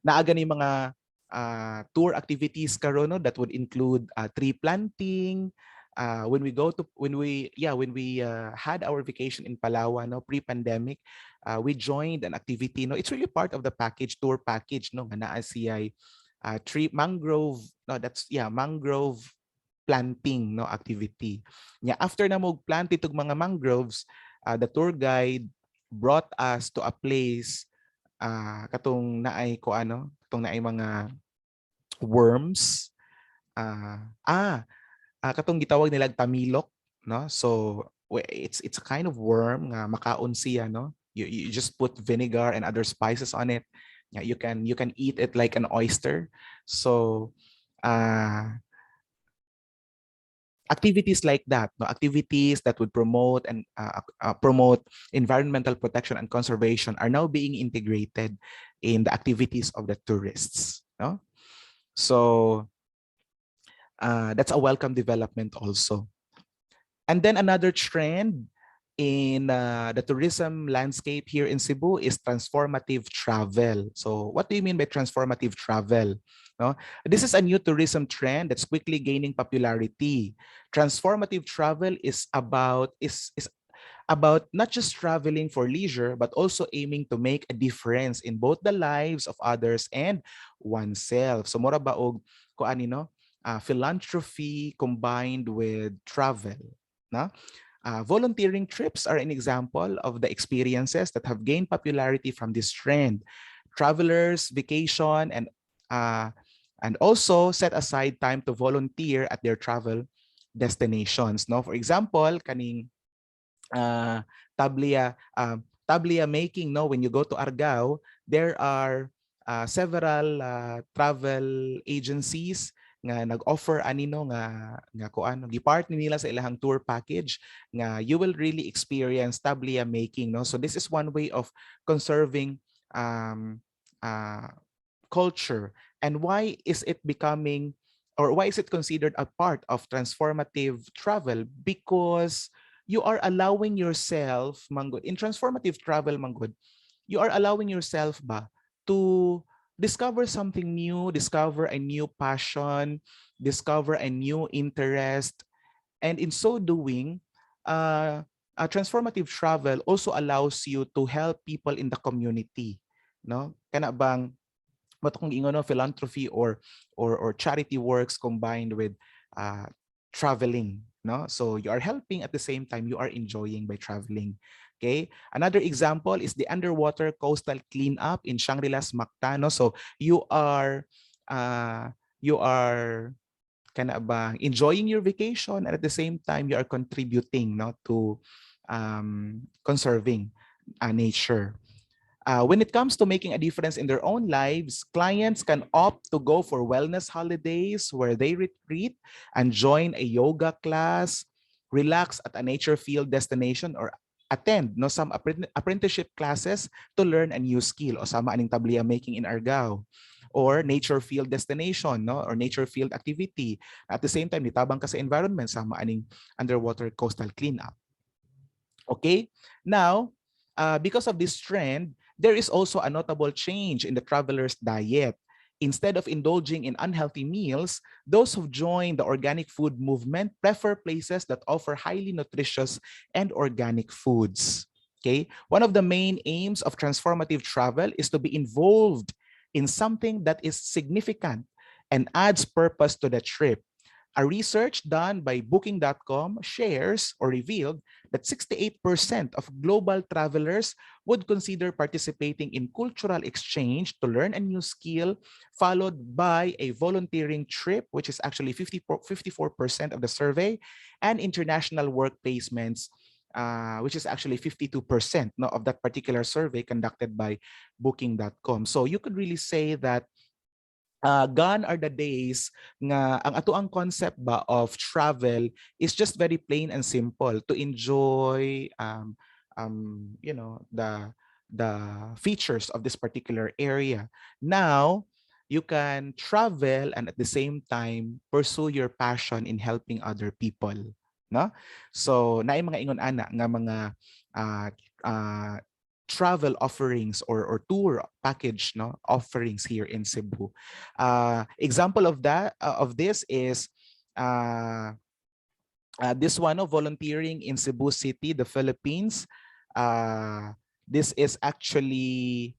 Naaga ni mga tour activities karon, no, that would include tree planting. When we had our vacation in Palawan, no, pre-pandemic, we joined an activity, no. It's really part of the package, tour package, no, nga naa siya tree mangrove, no, mangrove planting, no, activity. Yeah, after na mo plant itong mga mangroves, the tour guide brought us to a place katong naay mga worms, katong gitawag nila tamilok, no. So it's a kind of worm nga makaon siya, no. You just put vinegar and other spices on it. Yeah, you can eat it like an oyster. So activities like that, no, activities that would promote environmental protection and conservation are now being integrated in the activities of the tourists, no. So that's a welcome development also. And then another trend in the tourism landscape here in Cebu is transformative travel. So what do you mean by transformative travel? No? This is a new tourism trend that's quickly gaining popularity. Transformative travel is about not just traveling for leisure, but also aiming to make a difference in both the lives of others and oneself. So mora ba og philanthropy combined with travel, no? Volunteering trips are an example of the experiences that have gained popularity from this trend. Travelers vacation and also set aside time to volunteer at their travel destinations. No, for example, kaning tablia making. No, when you go to Argao, there are several travel agencies nga nag-offer anino nga kuan gi-part nila sa ilahang tour package nga you will really experience tablia making, no? So this is one way of conserving um, uh, culture. And why is it becoming, or why is it considered a part of transformative travel? Because you are allowing yourself, Manggod, in transformative travel, Manggod, you are allowing yourself ba to discover something new, discover a new passion, discover a new interest. And in so doing, transformative travel also allows you to help people in the community, no? Kana bang matong ingon no, philanthropy or charity works combined with uh, traveling, no? So you are helping at the same time you are enjoying by traveling. Okay, another example is the underwater coastal cleanup in Shangri-La's Mactan, no? So uh, you are kind of enjoying your vacation, and at the same time you are contributing, no, to conserving nature. When it comes to making a difference in their own lives, clients can opt to go for wellness holidays where they retreat and join a yoga class, relax at a nature field destination, or attend no some apprenticeship classes to learn a new skill o sama aning tablia making in Argao, or nature field destination, no, or nature field activity. At the same time nitabang ka sa environment sama aning underwater coastal cleanup. Okay, now because of this trend, there is also a notable change in the traveler's diet. Instead of indulging in unhealthy meals, those who join the organic food movement prefer places that offer highly nutritious and organic foods. Okay, one of the main aims of transformative travel is to be involved in something that is significant and adds purpose to the trip. A research done by Booking.com shares or revealed that 68% of global travelers would consider participating in cultural exchange to learn a new skill, followed by a volunteering trip, which is actually 54% of the survey, and international work placements, which is actually 52% no, of that particular survey conducted by Booking.com. So you could really say that gone are the days nga ang ato ang concept ba of travel is just very plain and simple to enjoy you know the features of this particular area. Now you can travel and at the same time pursue your passion in helping other people, no? So naay mga ingon ana nga mga uh, uh, travel offerings or tour package, no, offerings here in Cebu. Example of that of this is uh, this one of volunteering in Cebu City, the Philippines. Uh, this is actually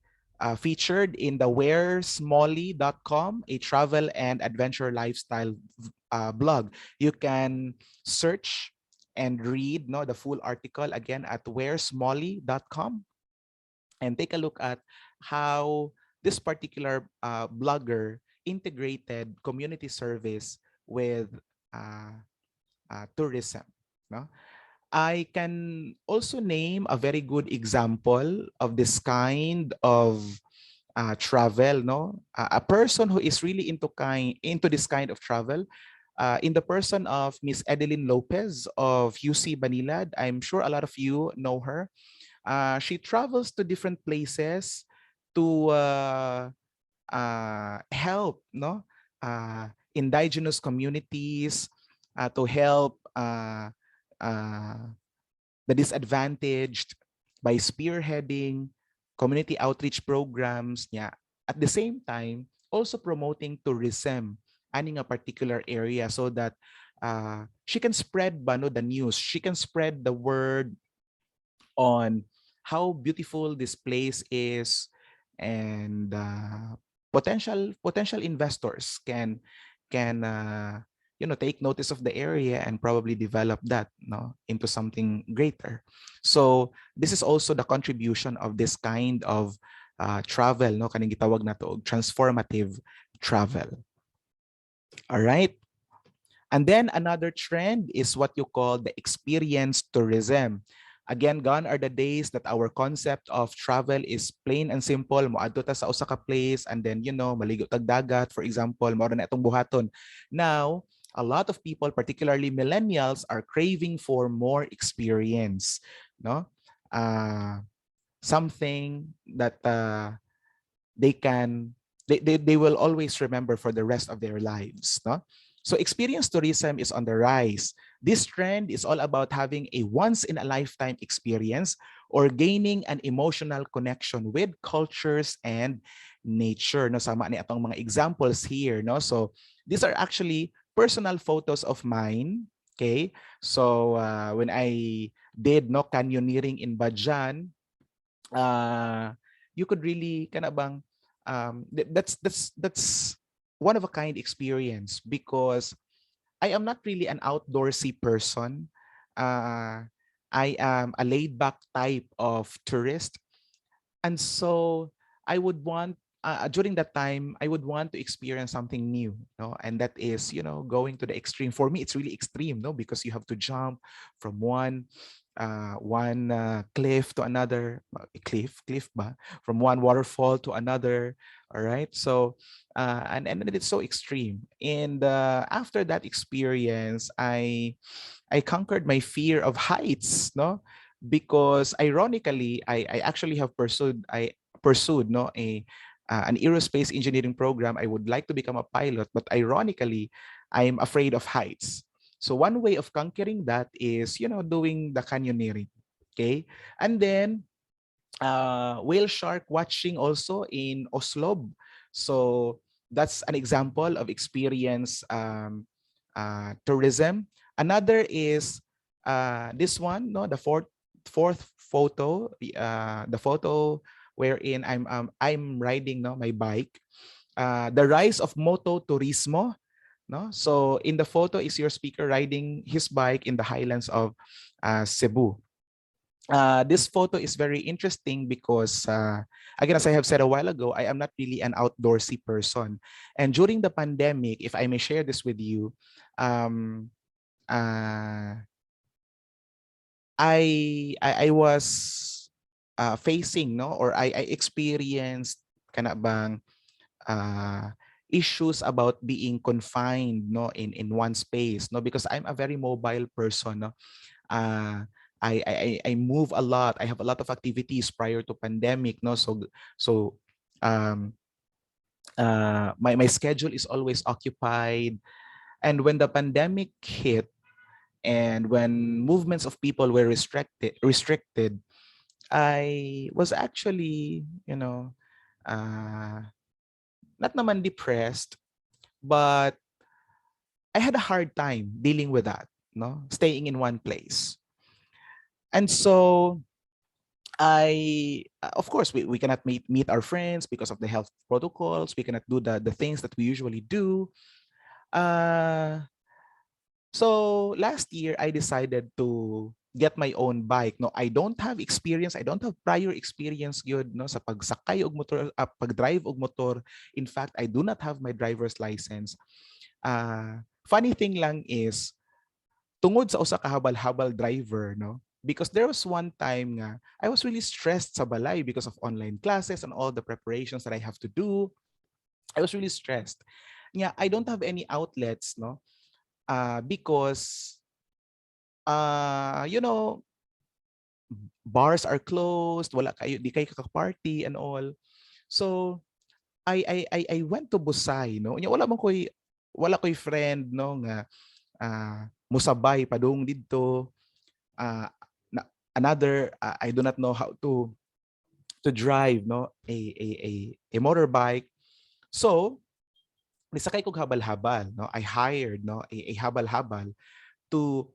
featured in the wearsmolly.com, a travel and adventure lifestyle blog. You can search and read no the full article again at wearsmolly.com and take a look at how this particular blogger integrated community service with uh, tourism. No? I can also name a very good example of this kind of travel. No, a person who is really into this kind of travel, in the person of Miss Edeline Lopez of UC Banilad. I'm sure a lot of you know her. She travels to different places to help no indigenous communities, to help uh, the disadvantaged by spearheading community outreach programs niya. At the same time, also promoting tourism in a particular area so that she can spread ba, no, the news. She can spread the word on how beautiful this place is, and potential investors can take notice of the area and probably develop that no into something greater. So this is also the contribution of this kind of travel, no, kaning gitawag na to transformative travel. All right. And then another trend is what you call the experience tourism. Again, gone are the days that our concept of travel is plain and simple. Moadto ta sa usa ka place and then, maligo tag dagat, for example, mao na itong buhaton. Now, a lot of people, particularly millennials, are craving for more experience, no? Something that they can they will always remember for the rest of their lives, no? So experience tourism is on the rise. This trend is all about having a once in a lifetime experience or gaining an emotional connection with cultures and nature, no? Sama ni atong mga examples here, no? So these are actually personal photos of mine. Okay, so when I did no canyoneering in Bajan, uh, you could really kind of bang that's one of a kind experience, because I am not really an outdoorsy person. Uh, I am a laid back type of tourist, and so I would want during that time I would want to experience something new, no, and that is going to the extreme. For me, it's really extreme, no, because you have to jump from one cliff to another cliff ba? From one waterfall to another. All right, so and it's so extreme, and after that experience, I conquered my fear of heights, no? Because ironically, I actually have pursued no a an aerospace engineering program. I would like to become a pilot, but ironically, I'm afraid of heights. So one way of conquering that is, doing the canyoneering. Okay. And then whale shark watching also in Oslo. So that's an example of experience tourism. Another is this one, no, the fourth photo, the photo wherein I'm riding no my bike. The rise of moto turismo. No, so in the photo is your speaker riding his bike in the highlands of Cebu. This photo is very interesting because, again, as I have said a while ago, I am not really an outdoorsy person. And during the pandemic, if I may share this with you, um, uh, I was facing, no, or I experienced kind of bang uh, issues about being confined, no, in one space, no, because I'm a very mobile person, no. uh, I move a lot. I have a lot of activities prior to pandemic, no. So um, my schedule is always occupied. And when the pandemic hit, and when movements of people were restricted, I was actually, uh, not naman depressed, but I had a hard time dealing with that, no, staying in one place. And so of course, we cannot meet our friends because of the health protocols. We cannot do the things that we usually do. Uh, so last year, I decided to get my own bike. No, I don't have experience. I don't have prior experience good no sa pagsakay og motor, pag-drive og motor. In fact, I do not have my driver's license. Funny thing lang is, tungod sa usa ka habal-habal driver, no? Because there was one time nga, I was really stressed sa balay because of online classes and all the preparations that I have to do. I was really stressed. Yeah, I don't have any outlets, no? Because you know, bars are closed, wala kayo, di kayo kaka-party and all. So I went to Busay, no? Nya wala koy friend, no, nga musabay padung didto. uh, Another, I do not know how to drive, no, a motorbike. So nisakay kog habal-habal, no. I hired, no, a habal-habal to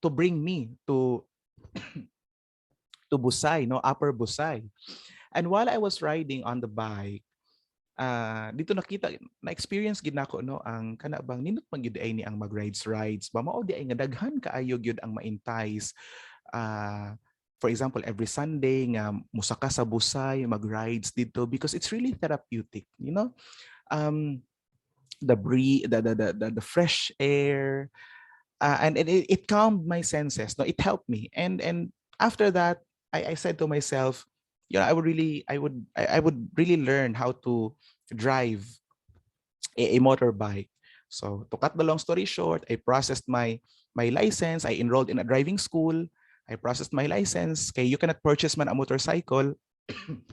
bring me to Busay, no, Upper Busay. And while I was riding on the bike, dito nakita na experience gid nako, no, ang kana bang nindot man gyud ay ni ang mag-rides ba, mao di ay nga daghan kaayo gyud ang maintays. For example, every Sunday nga musaka sa Busay, mag-rides dito, because it's really therapeutic, the breeze, the fresh air, and it calmed my senses, no, it helped me. And After that, I said to myself, I would really learn how to drive a motorbike. So to cut the long story short, I processed my license. I enrolled in a driving school. I processed my license. Okay, you cannot purchase man a motorcycle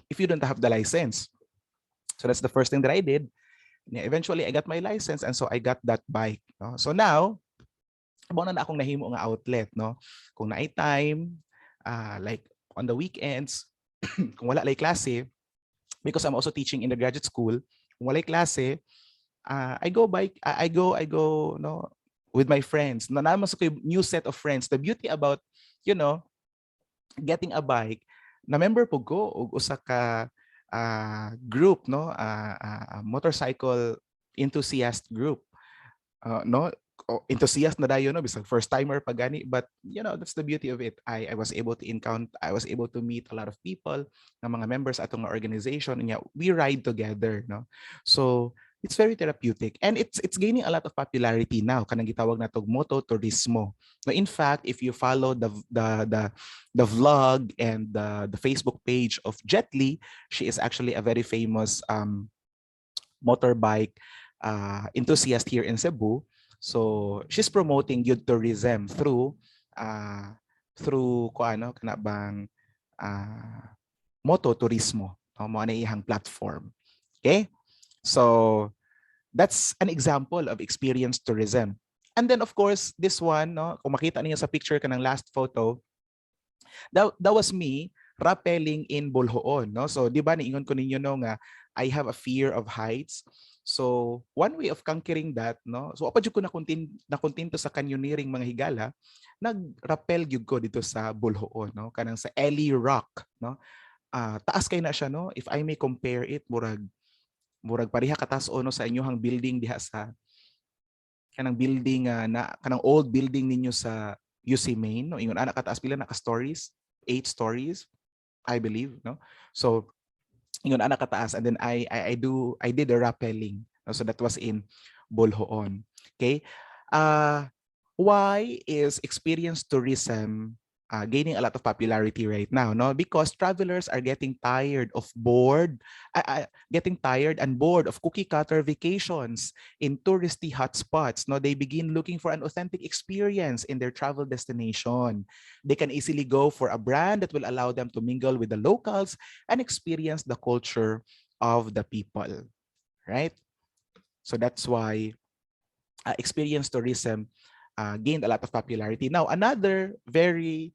if you don't have the license. So that's the first thing that I did. Eventually, I got my license, and so I got that bike. No? So now, amo na akong nahimo nga outlet, no? Kung naay time, like on the weekends, kung wala lay klase, because I'm also teaching in the graduate school, kung wala klase, I go bike, I go, no, with my friends. Na naman sa new set of friends. The beauty about, you know, getting a bike, na member po ko og usa ka group, no, motorcycle enthusiast group. No, enthusiast na dayo, no, bisag first timer pa gani, but you know, that's the beauty of it. I was able to encounter, I was able to meet a lot of people, ng mga members atong organization, and yeah, we ride together, no. So it's very therapeutic, and it's gaining a lot of popularity now, kanang gitawag na tog moto turismo. No, in fact, if you follow the vlog and the Facebook page of Jet Li, she is actually a very famous motorbike enthusiast here in Cebu. So she's promoting youth tourism through ko ano kana bang moto turismo, no, mo na ihang platform. Okay? So that's an example of experience tourism. And then of course, this one, no, kung makita niyo sa picture kanang last photo, that was me rappelling in Bolhoon, no? So di ba niingon ko ninyo no nga I have a fear of heights. So one way of conquering that, no? So apa jud ko na kontento sa canyoneering mga higala, nag-rappel gyud ko dito sa Bolhoon, no? Kanang sa Ellie Rock, no? Taas kay na siya, no? If I may compare it, murag pareha kataas no sa inyohang building diha sa kanang building na kanang old building ninyo sa UC Main, no? Ingon ana kataas pila na ka stories, 8 stories, I believe, no? So ingon ana kataas, and then I did the rappelling, no? So that was in Bolhoon. Okay? Why is experience tourism gaining a lot of popularity right now, no? Because travelers are getting tired and bored of cookie cutter vacations in touristy hotspots. No, they begin looking for an authentic experience in their travel destination. They can easily go for a brand that will allow them to mingle with the locals and experience the culture of the people, right? So that's why experience tourism gained a lot of popularity. Now, another very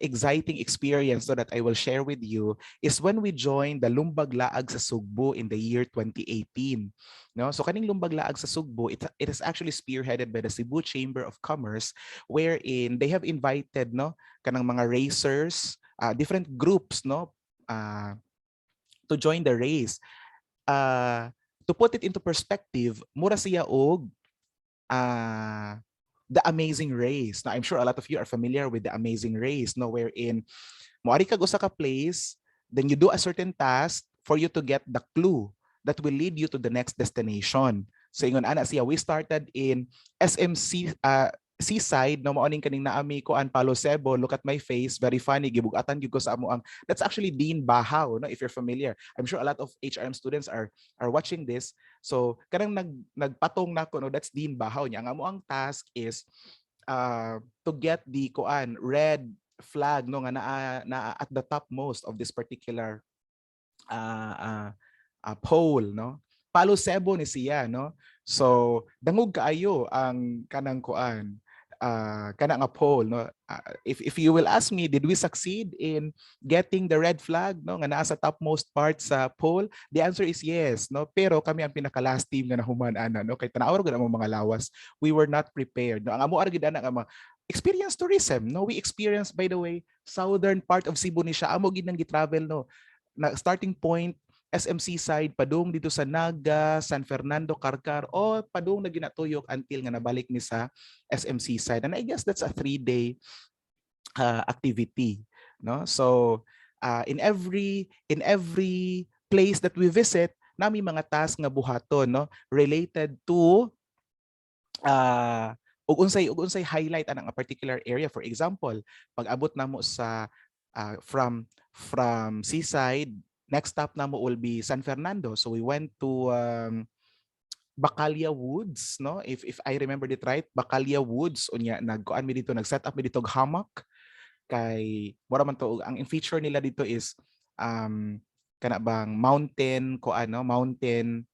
exciting experience so that I will share with you is when we joined the Lumbag Laag sa Sugbo in the year 2018. No? So kaning Lumbag Laag sa Sugbo, it is actually spearheaded by the Cebu Chamber of Commerce, wherein they have invited, no, kanang mga racers, different groups, no, to join the race. To put it into perspective, mura siya og The Amazing Race. Now, I'm sure a lot of you are familiar with The Amazing Race, no, wherein moari kag usa ka place, then you do a certain task for you to get the clue that will lead you to the next destination. So ingon ana siya, we started in SMC seaside, no, maoning kaning naami ko an Palo Sebo. Look at my face, very funny, gibugatan gyud ko sa amo ang, that's actually Dean Bahaw, no, if you're familiar. I'm sure a lot of HRM students are watching this. So kanang nagpatong nako, no, that's Dean Bahaw niya. Ang amo ang task is to get the kuan red flag, no, nga na at the topmost of this particular pole, no. Palo Sebo ni siya, no. So dangog kaayo ang kanang kuan kanang pole, no. If you will ask me, did we succeed in getting the red flag, no, nga naa sa topmost part sa pole? The answer is yes, no. Pero kami ang pinaka last team nga nahuman ana, no, kay tanaw gud ang mga lawas. We were not prepared, no. Ang amo ara gid ana nga experience tourism, no. We experienced, by the way, southern part of Cebu ni siya, amo gid nang gi-travel, no, na starting point SMC side padung dito sa Naga, San Fernando, Carcar, o padung na ginatuyok until nga nabalik ni sa SMC side. And I guess that's a 3-day activity, no. So in every place that we visit, nami mga task nga buhaton, no, related to ug unsay highlight anang a particular area. For example, pag abot namo sa from seaside, next stop namo will be San Fernando. So we went to Bacalia Woods, no? If I remember it right, Bacalia Woods unya nagkuan mi dito, nag-set up mi dito og hammock kay mura man to, ang feature nila dito is kana bang mountain ko ano, mountain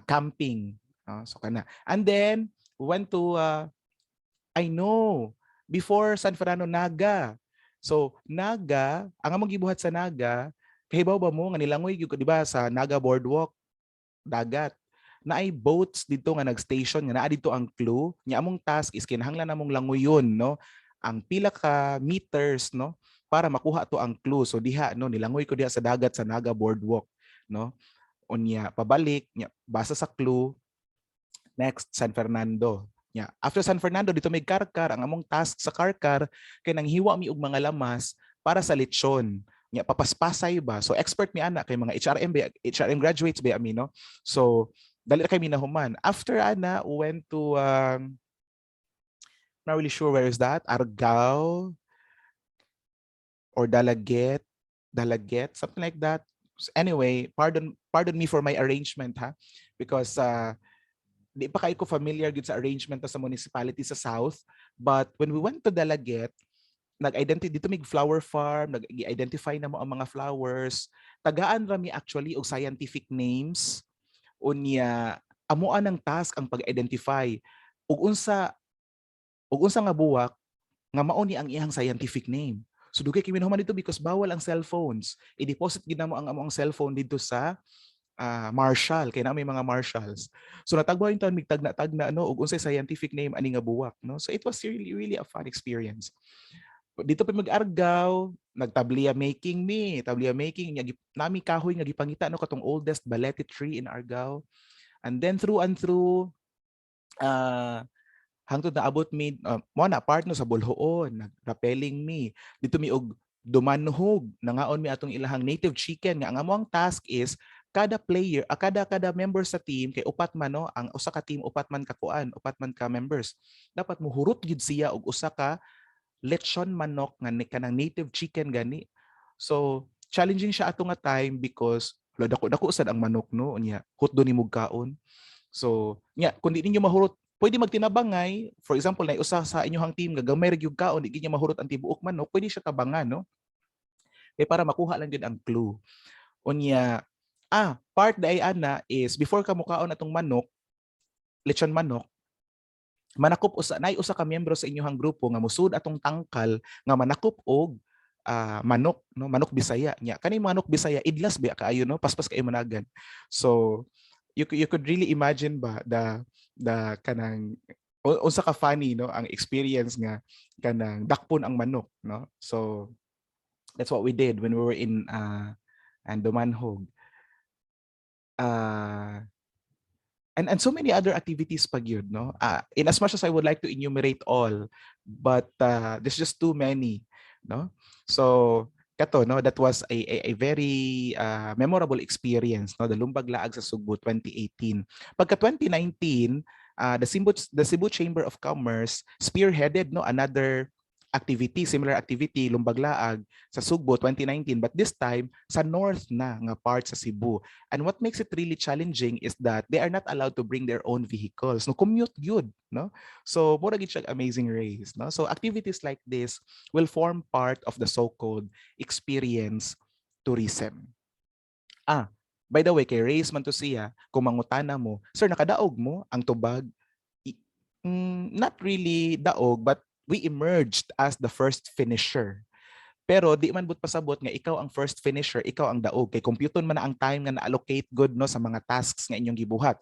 camping. So kana. And then we went to I know before San Fernando, Naga. So Naga, ang among gibuhat sa Naga, kahibaw ba mo nga nilangoy gyud ko di ba sa Naga Boardwalk, dagat. Naay boats dito nga nag-station nga naa dito ang clue. Nya among task is kinahanglan namong langoyon, no? Ang pila ka meters, no? Para makuha to ang clue. So diha no, nilangoy ko diha sa dagat sa Naga Boardwalk, no? Unya pabalik nya basa sa clue, next San Fernando. Yeah. After San Fernando dito may Karkar, ang among task sa Karkar kay nanghiwa mi og mga lamas para sa lechon. Nya papaspasay ba. So expert mi ana kay mga HRM graduates ba mi, no. So dali kay minahuman. After ana went to not really sure where is that, Argao or Dalaget, something like that. Anyway, pardon me for my arrangement ha, because di pa kayo ko familiar gud sa arrangement sa municipality sa South. But when we went to Dalaget, nag-identify dito mig flower farm, nag-identify na mo ang mga flowers. Tagaan rami actually og scientific names. Unya, amuan ang task ang pag-identify. Ug unsa nga buwak nga mao ni ang iyang scientific name. So dugay kami naman dito because bawal ang cellphones. I-deposit gid namo ang among cellphone dito sa Marshall, kay na may mga Marshalls. So natagbaw yung taon, migtagna-tagna no, ug unsay scientific name ani nga buwak, no. So it was really a fun experience. Dito pa mag-Argao, nagtablia making nya nami kahoy nga gipangita no katong oldest balete tree in Argao. And then through hangtod na abot mi mo na part no sa Bulhoon, nag-rappelling mi. Dito mi og dumanhog, nangaon mi atong ilahang native chicken nga ang among task is kada player, kada member sa team kay upat man no, ang usa ka team upat man ka members. Dapat muhurot gid siya og usa ka lechon manok nga kanang native chicken gani. So challenging siya ato nga time because dako sad ang manok no, nya hutdo ni mugkaon. So nya kun di ninyo mahurot, pwede magtinabangay. For example, na usa sa inyong team nga gamay ra gyud kaon, di niya mahurot ang tibuok manok, pwede siya tabangan no. Kay para makuha lang gyud ang clue. Unya part day ana is before ka mukaon atong manok, lechon manok, manakop usa ka miyembro sa inyong grupo nga musud atong tangkal nga manakop og manok no, manok Bisaya nya. Kani manok Bisaya idlas ba kaayo no, paspas kay managan. So you could really imagine ba the kanang unsa ka funny no ang experience nga kanang dakpon ang manok no. So that's what we did when we were in Andomanhog. And so many other activities pag yun, no? In as much as I would like to enumerate all, but there's just too many, no? So kato, no, that was a very memorable experience, no? The Lumbag Laag sa Sugbo 2018. Pagka 2019, the Cebu Chamber of Commerce spearheaded no another activity, similar activity, Lumbag Laag sa Sugbo 2019, but this time sa north na nga part sa Cebu. And what makes it really challenging is that they are not allowed to bring their own vehicles. No, commute yun, no? So mura gid siya amazing race, no? So activities like this will form part of the so-called experience tourism. By the way, kay race man to siya, kung mangutana mo, sir, nakadaog mo ang tubag? Not really daog, but we emerged as the first finisher. Pero di man but pasabot nga ikaw ang first finisher, ikaw ang daog. Kay computon man na ang time nga na-allocate good no sa mga tasks nga inyong gibuhat.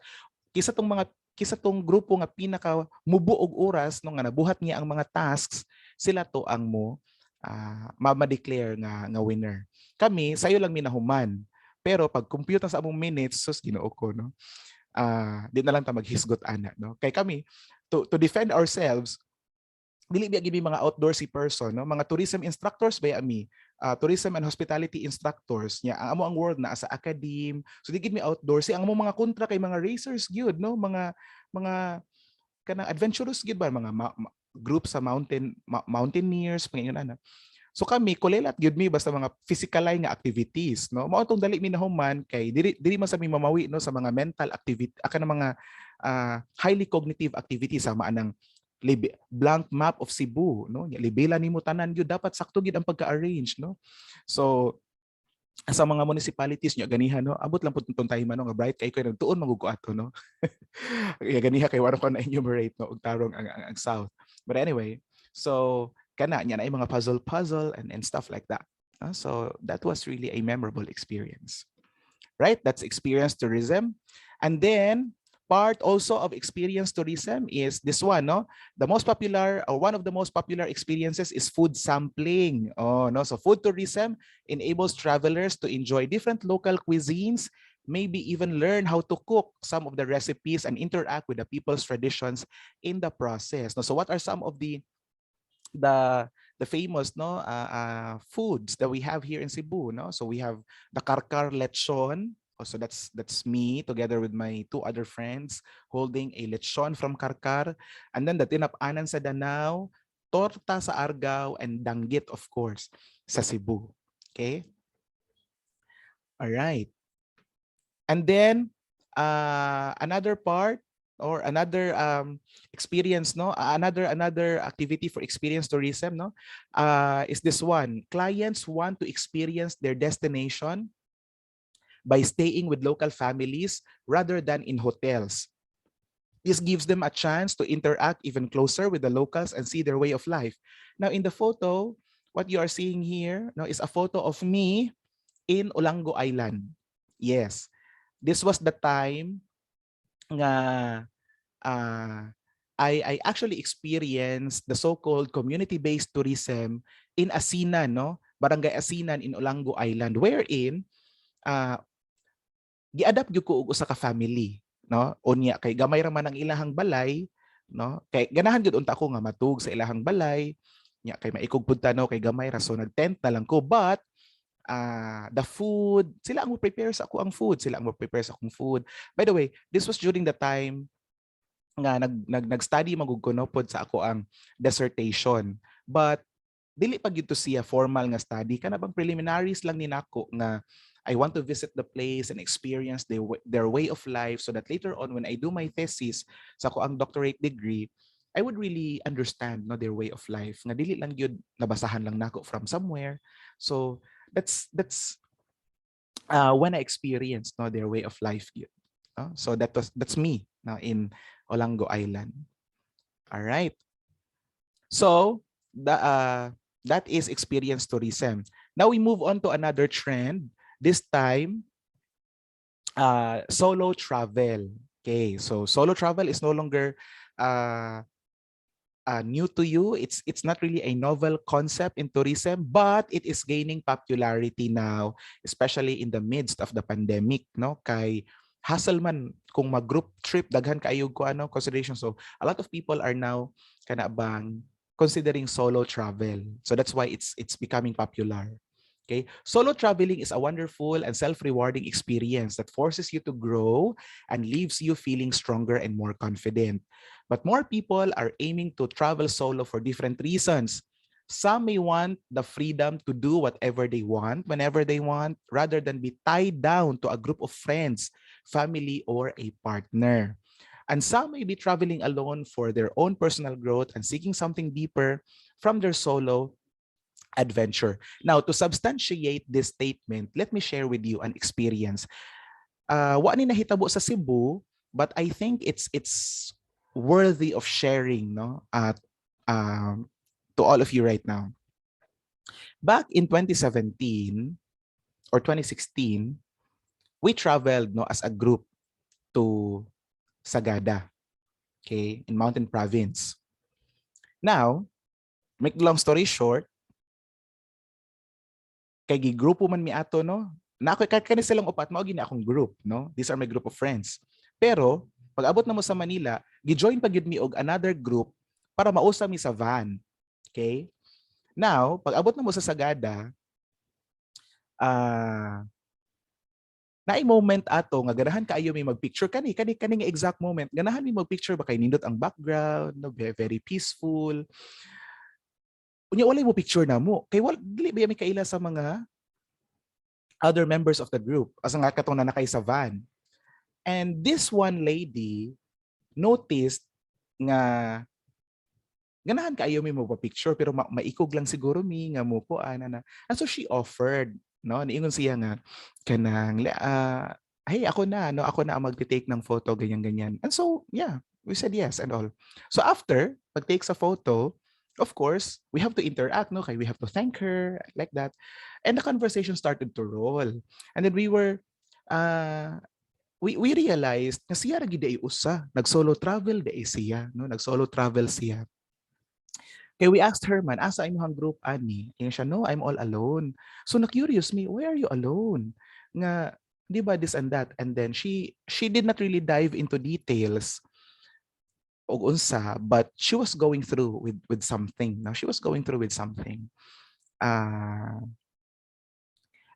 Kisa tong grupo nga pinaka mubo og oras no nga nabuhat niya ang mga tasks, sila to ang ma-declare nga winner. Kami sayo lang minahuman. Pero pag compute sa among minutes, sus Ginoo ko no. Di na lang ta maghisgot ana no. Kay kami to defend ourselves, dili biya gibi mga outdoorsy person no, mga tourism instructors ba ami, tourism and hospitality instructors nya ang amo ang world na sa academe. So di gid mi outdoorsy, ang amo mga kontra kay mga racers gyud no, mga kanang adventurous gid ba mga group sa mountaineers pangingon ana. So kami kulelat gyud mi basta mga physicalay nga activities no. Mao tong dali mi nahuman kay diri man sa mi mamawi no sa mga mental activity aka na mga highly cognitive activities sama anang blank map of Cebu no. Libela nimo tanan gyud dapat sakto gyud ang pagka-arrange no. So sa mga municipalities nyo ganihan no abot lang pud tong time no nga bright kay ko nagtuon magugo ato no. Kaya ganiha kay wala ko na enumerate no og tarong ang south. But anyway, so kana nya na mga puzzle and stuff like that. So that was really a memorable experience. Right? That's experience tourism. And then part also of experience tourism is this one, no? The most popular or one of the most popular experiences is food sampling. Oh, no. So food tourism enables travelers to enjoy different local cuisines, maybe even learn how to cook some of the recipes and interact with the people's traditions in the process. No? So what are some of the famous no foods that we have here in Cebu, no? So we have the karkar lechon. So that's me together with my two other friends holding a lechon from karkar, and then the tinap-anan sa Danau, torta sa Argao, and danggit of course sa Cebu. Okay? All right. And then another part or another experience, no, another activity for experience tourism, no, is this one. Clients want to experience their destination by staying with local families rather than in hotels. This gives them a chance to interact even closer with the locals and see their way of life. Now, in the photo, what you are seeing here, no, is a photo of me in Olango Island. Yes, this was the time nga I actually experienced the so-called community-based tourism in Asinan, no? Barangay Asinan in Olango Island, wherein gi-adapt gyud ko og usa ka family, no? Unya kay gamay ra man ang ilahang balay, no? Kay ganahan gyud unta ko nga matug sa ilahang balay, nya kay maikog pud tanaw kay gamay ra so nag-tent na lang ko, but the food, sila ang mo-prepare sa ako ang food, sila ang mo-prepare sa akong food. By the way, this was during the time nga nag-study magud ko no pod sa ako ang dissertation. But dili pa gyud to siya formal nga study, kana bang preliminaries lang ni nako nga I want to visit the place and experience their way of life so that later on when I do my thesis sa ako ang doctorate degree, I would really understand no their way of life. Nga dili lang gyud nabasahan lang nako from somewhere. So that's when I experienced no their way of life gyud. So that's me now in Olango Island. All right. So that is experience tourism. Now we move on to another trend. This time, solo travel. Okay, so solo travel is no longer new to you. It's not really a novel concept in tourism, but it is gaining popularity now, especially in the midst of the pandemic. No, kay hassle man kung mag-group trip daghan kaayo ko ano consideration. So a lot of people are now kana bang considering solo travel. So that's why it's becoming popular. Okay, solo traveling is a wonderful and self-rewarding experience that forces you to grow and leaves you feeling stronger and more confident. But more people are aiming to travel solo for different reasons. Some may want the freedom to do whatever they want, whenever they want, rather than be tied down to a group of friends, family, or a partner. And some may be traveling alone for their own personal growth and seeking something deeper from their solo adventure. Now, to substantiate this statement, let me share with you an experience. Wa ni nahitabo sa Cebu, but I think it's worthy of sharing, no? To all of you right now. Back in 2017 or 2016, we traveled no as a group to Sagada, okay, in Mountain Province. Now, make long story short, kay gigrupo man mi ato no, na ako kani silang upat mao gini akong group no. These are my group of friends. Pero pag abot na mo sa Manila, gi-join pa gyud mi og another group para mausa mi sa van. Okay? Now, pag abot na mo sa Sagada, naay moment ato nga ganahan kaayo may magpicture kani nga exact moment ganahan mi magpicture ba kay nindot ang background no, very peaceful. Unya walay mo picture na mo kay wala dili ba mi kaila sa mga other members of the group asa nga katong nanakay sa van. And this one lady noticed nga ganahan kaayo mi mo picture pero maikog lang siguro mi nga mo ko ana na. And so she offered no niingon siya nga kanang hey ako na no ako na ang magte-take ng photo ganyan ganyan. And so yeah, we said yes and all. So after pag-take sa photo, of course, we have to interact no kay we have to thank her like that. And the conversation started to roll. And then we were we realized na siya ra gid ay usa, nag-solo travel day siya, no? Nag-solo travel siya. Kaya we asked her man, asa imong group ani? Kaya siya, no, I'm all alone. So na-curious me, why are you alone? Nga, di ba this and that? And then she did not really dive into details og unsa, but she was going through with something. Now she was going through with something.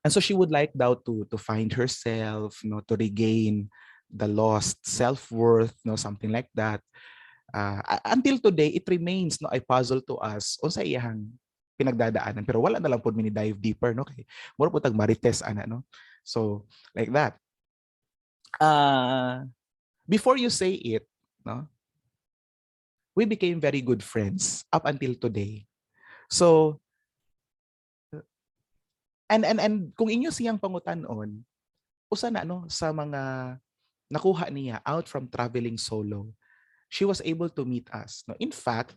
And so she would like daw to find herself, no, to regain the lost self-worth, no, something like that. Until today, it remains no a puzzle to us unsa iyang pinagdadaanan pero wala na lang pud mini dive deeper no kay mura pud tag marites ana no. So like that. Before you say it, no, we became very good friends up until today. So and kung inyo siyang pangutanon, usa na no sa mga nakuha niya out from traveling solo, she was able to meet us. No? In fact,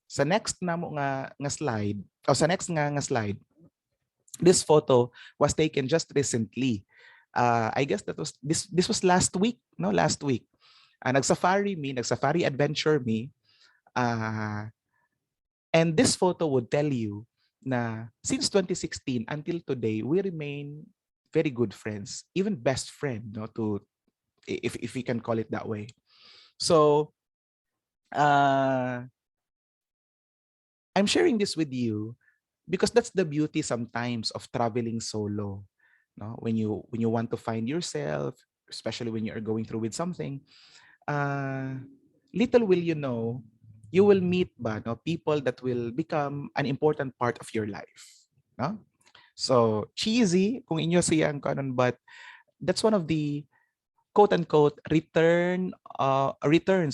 sa next na mo nga slide, o sa next nga slide, this photo was taken just recently. I guess that was this was last week, no? Last week. Nag-safari adventure me. And this photo would tell you na since 2016 until today, we remain very good friends, even best friend, no? To if we can call it that way. So I'm sharing this with you because that's the beauty sometimes of traveling solo. No? When you want to find yourself, especially when you are going through with something, little will you know, you will meet people that will become an important part of your life. No? So cheesy kung inyo siyang kanon, but that's one of the quote-unquote returns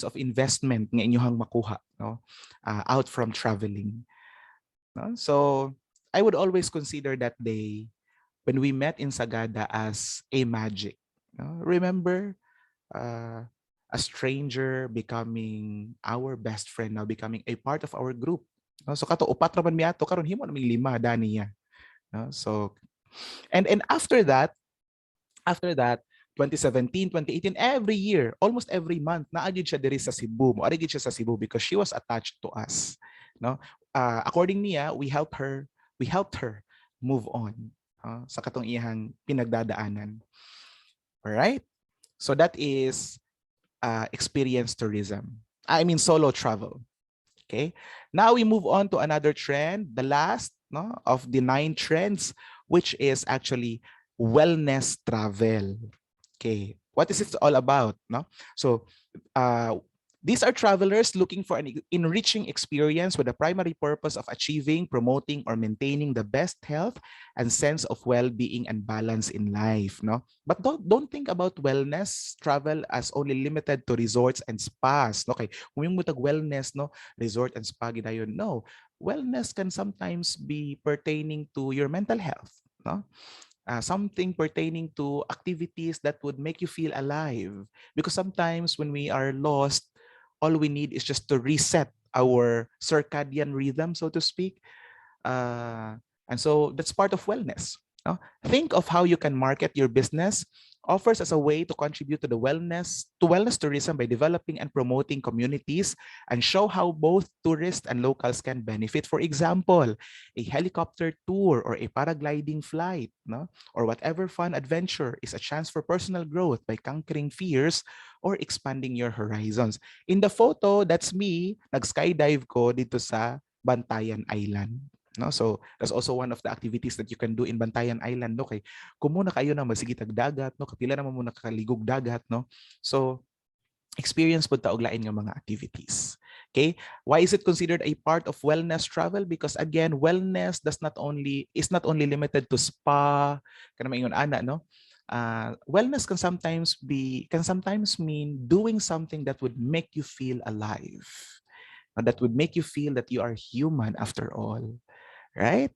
of investment nga inyohang makuha, no? Out from traveling. No? So I would always consider that day when we met in Sagada as a magic. No? Remember, a stranger becoming our best friend, now becoming a part of our group. No? So kato upat ra man mi ato karon himo na may lima dani niya. No? So and after that 2017, 2018, every year, almost every month, naagid siya diri sa Cebu. Moarigid siya sa Cebu because she was attached to us. No? According niya, we helped her move on sa katong iyang pinagdadaanan. All right? So that is experience tourism. I mean solo travel. Okay? Now we move on to another trend, the last of the 9 trends, which is actually wellness travel. Okay, what is it all about? No, so these are travelers looking for an enriching experience with the primary purpose of achieving, promoting, or maintaining the best health and sense of well-being and balance in life. No, but don't think about wellness travel as only limited to resorts and spas. Okay, kung yung mutag wellness, no, resort and spa gidayon. No, wellness can sometimes be pertaining to your mental health. No. Something pertaining to activities that would make you feel alive. Because sometimes when we are lost, all we need is just to reset our circadian rhythm, so to speak. And so that's part of wellness. No? Think of how you can market your business offers as a way to contribute to wellness tourism by developing and promoting communities and show how both tourists and locals can benefit. For example, a helicopter tour or a paragliding flight, no? Or whatever fun adventure is a chance for personal growth by conquering fears or expanding your horizons. In the photo, that's me, nag-skydive ko dito sa Bantayan Island. No? So that's also one of the activities that you can do in Bantayan Island. No? Kay, kung muna kayo na masigitag dagat, no? Kapila naman muna kaligog dagat. No? So experience po taog lain nga mga activities. Okay? Why is it considered a part of wellness travel? Because again, wellness is not only limited to spa, kana maingon ana, no? Wellness can sometimes mean doing something that would make you feel alive, that would make you feel that you are human after all, right?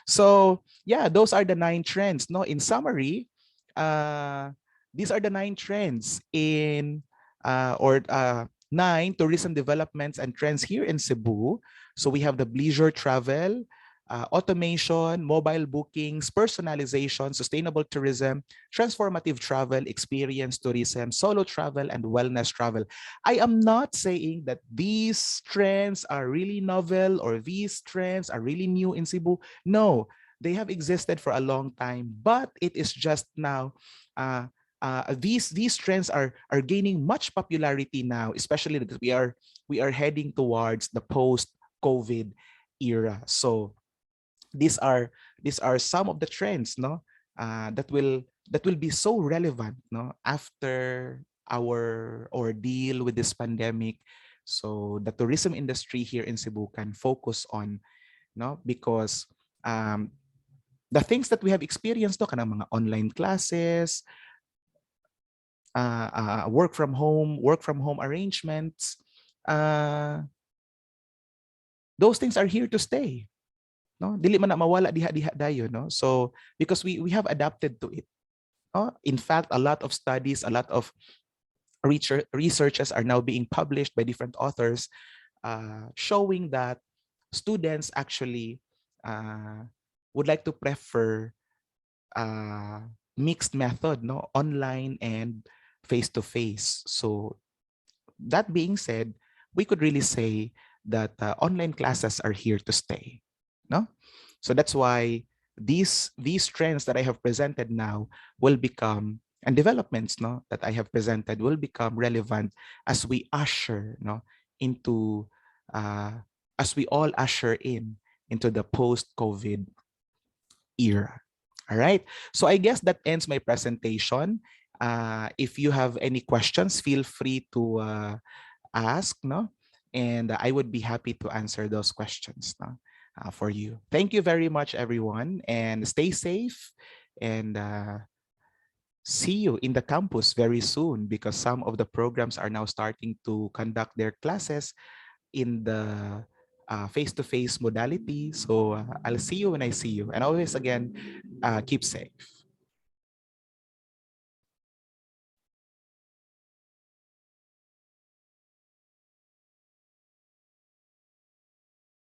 So yeah, those are the 9 trends. No, in summary, uh, these are the 9 trends in or 9 tourism developments and trends here in Cebu. So we have the leisure travel, automation, mobile bookings, personalization, sustainable tourism, transformative travel, experience tourism, solo travel, and wellness travel. I am not saying that these trends are really novel or these trends are really new in Cebu. No, they have existed for a long time, but it is just now these trends are gaining much popularity now, especially because we are heading towards the post-COVID era. So these are some of the trends, no, that will be so relevant, no, after our ordeal with this pandemic. So the tourism industry here in Cebu can focus on, no, because um, the things that we have experienced, no, kanang mga online classes, work from home arrangements, uh, those things are here to stay. No, dili man na mawala diha dayo, no. So because we have adapted to it. No? In fact, a lot of studies, a lot of researches are now being published by different authors, showing that students actually uh, would like to prefer mixed method, no, online and face to face. So that being said, we could really say that online classes are here to stay, no? So that's why these trends that I have presented now will become, and developments, no, that I have presented will become relevant as we usher, no, into as we all usher into the post-COVID era. All right. So I guess that ends my presentation. If you have any questions, feel free to ask, no? And I would be happy to answer those questions, no? For you. Thank you very much, everyone, and stay safe. And see you in the campus very soon, because some of the programs are now starting to conduct their classes in the face-to-face modality. So I'll see you when I see you. And always, again, keep safe.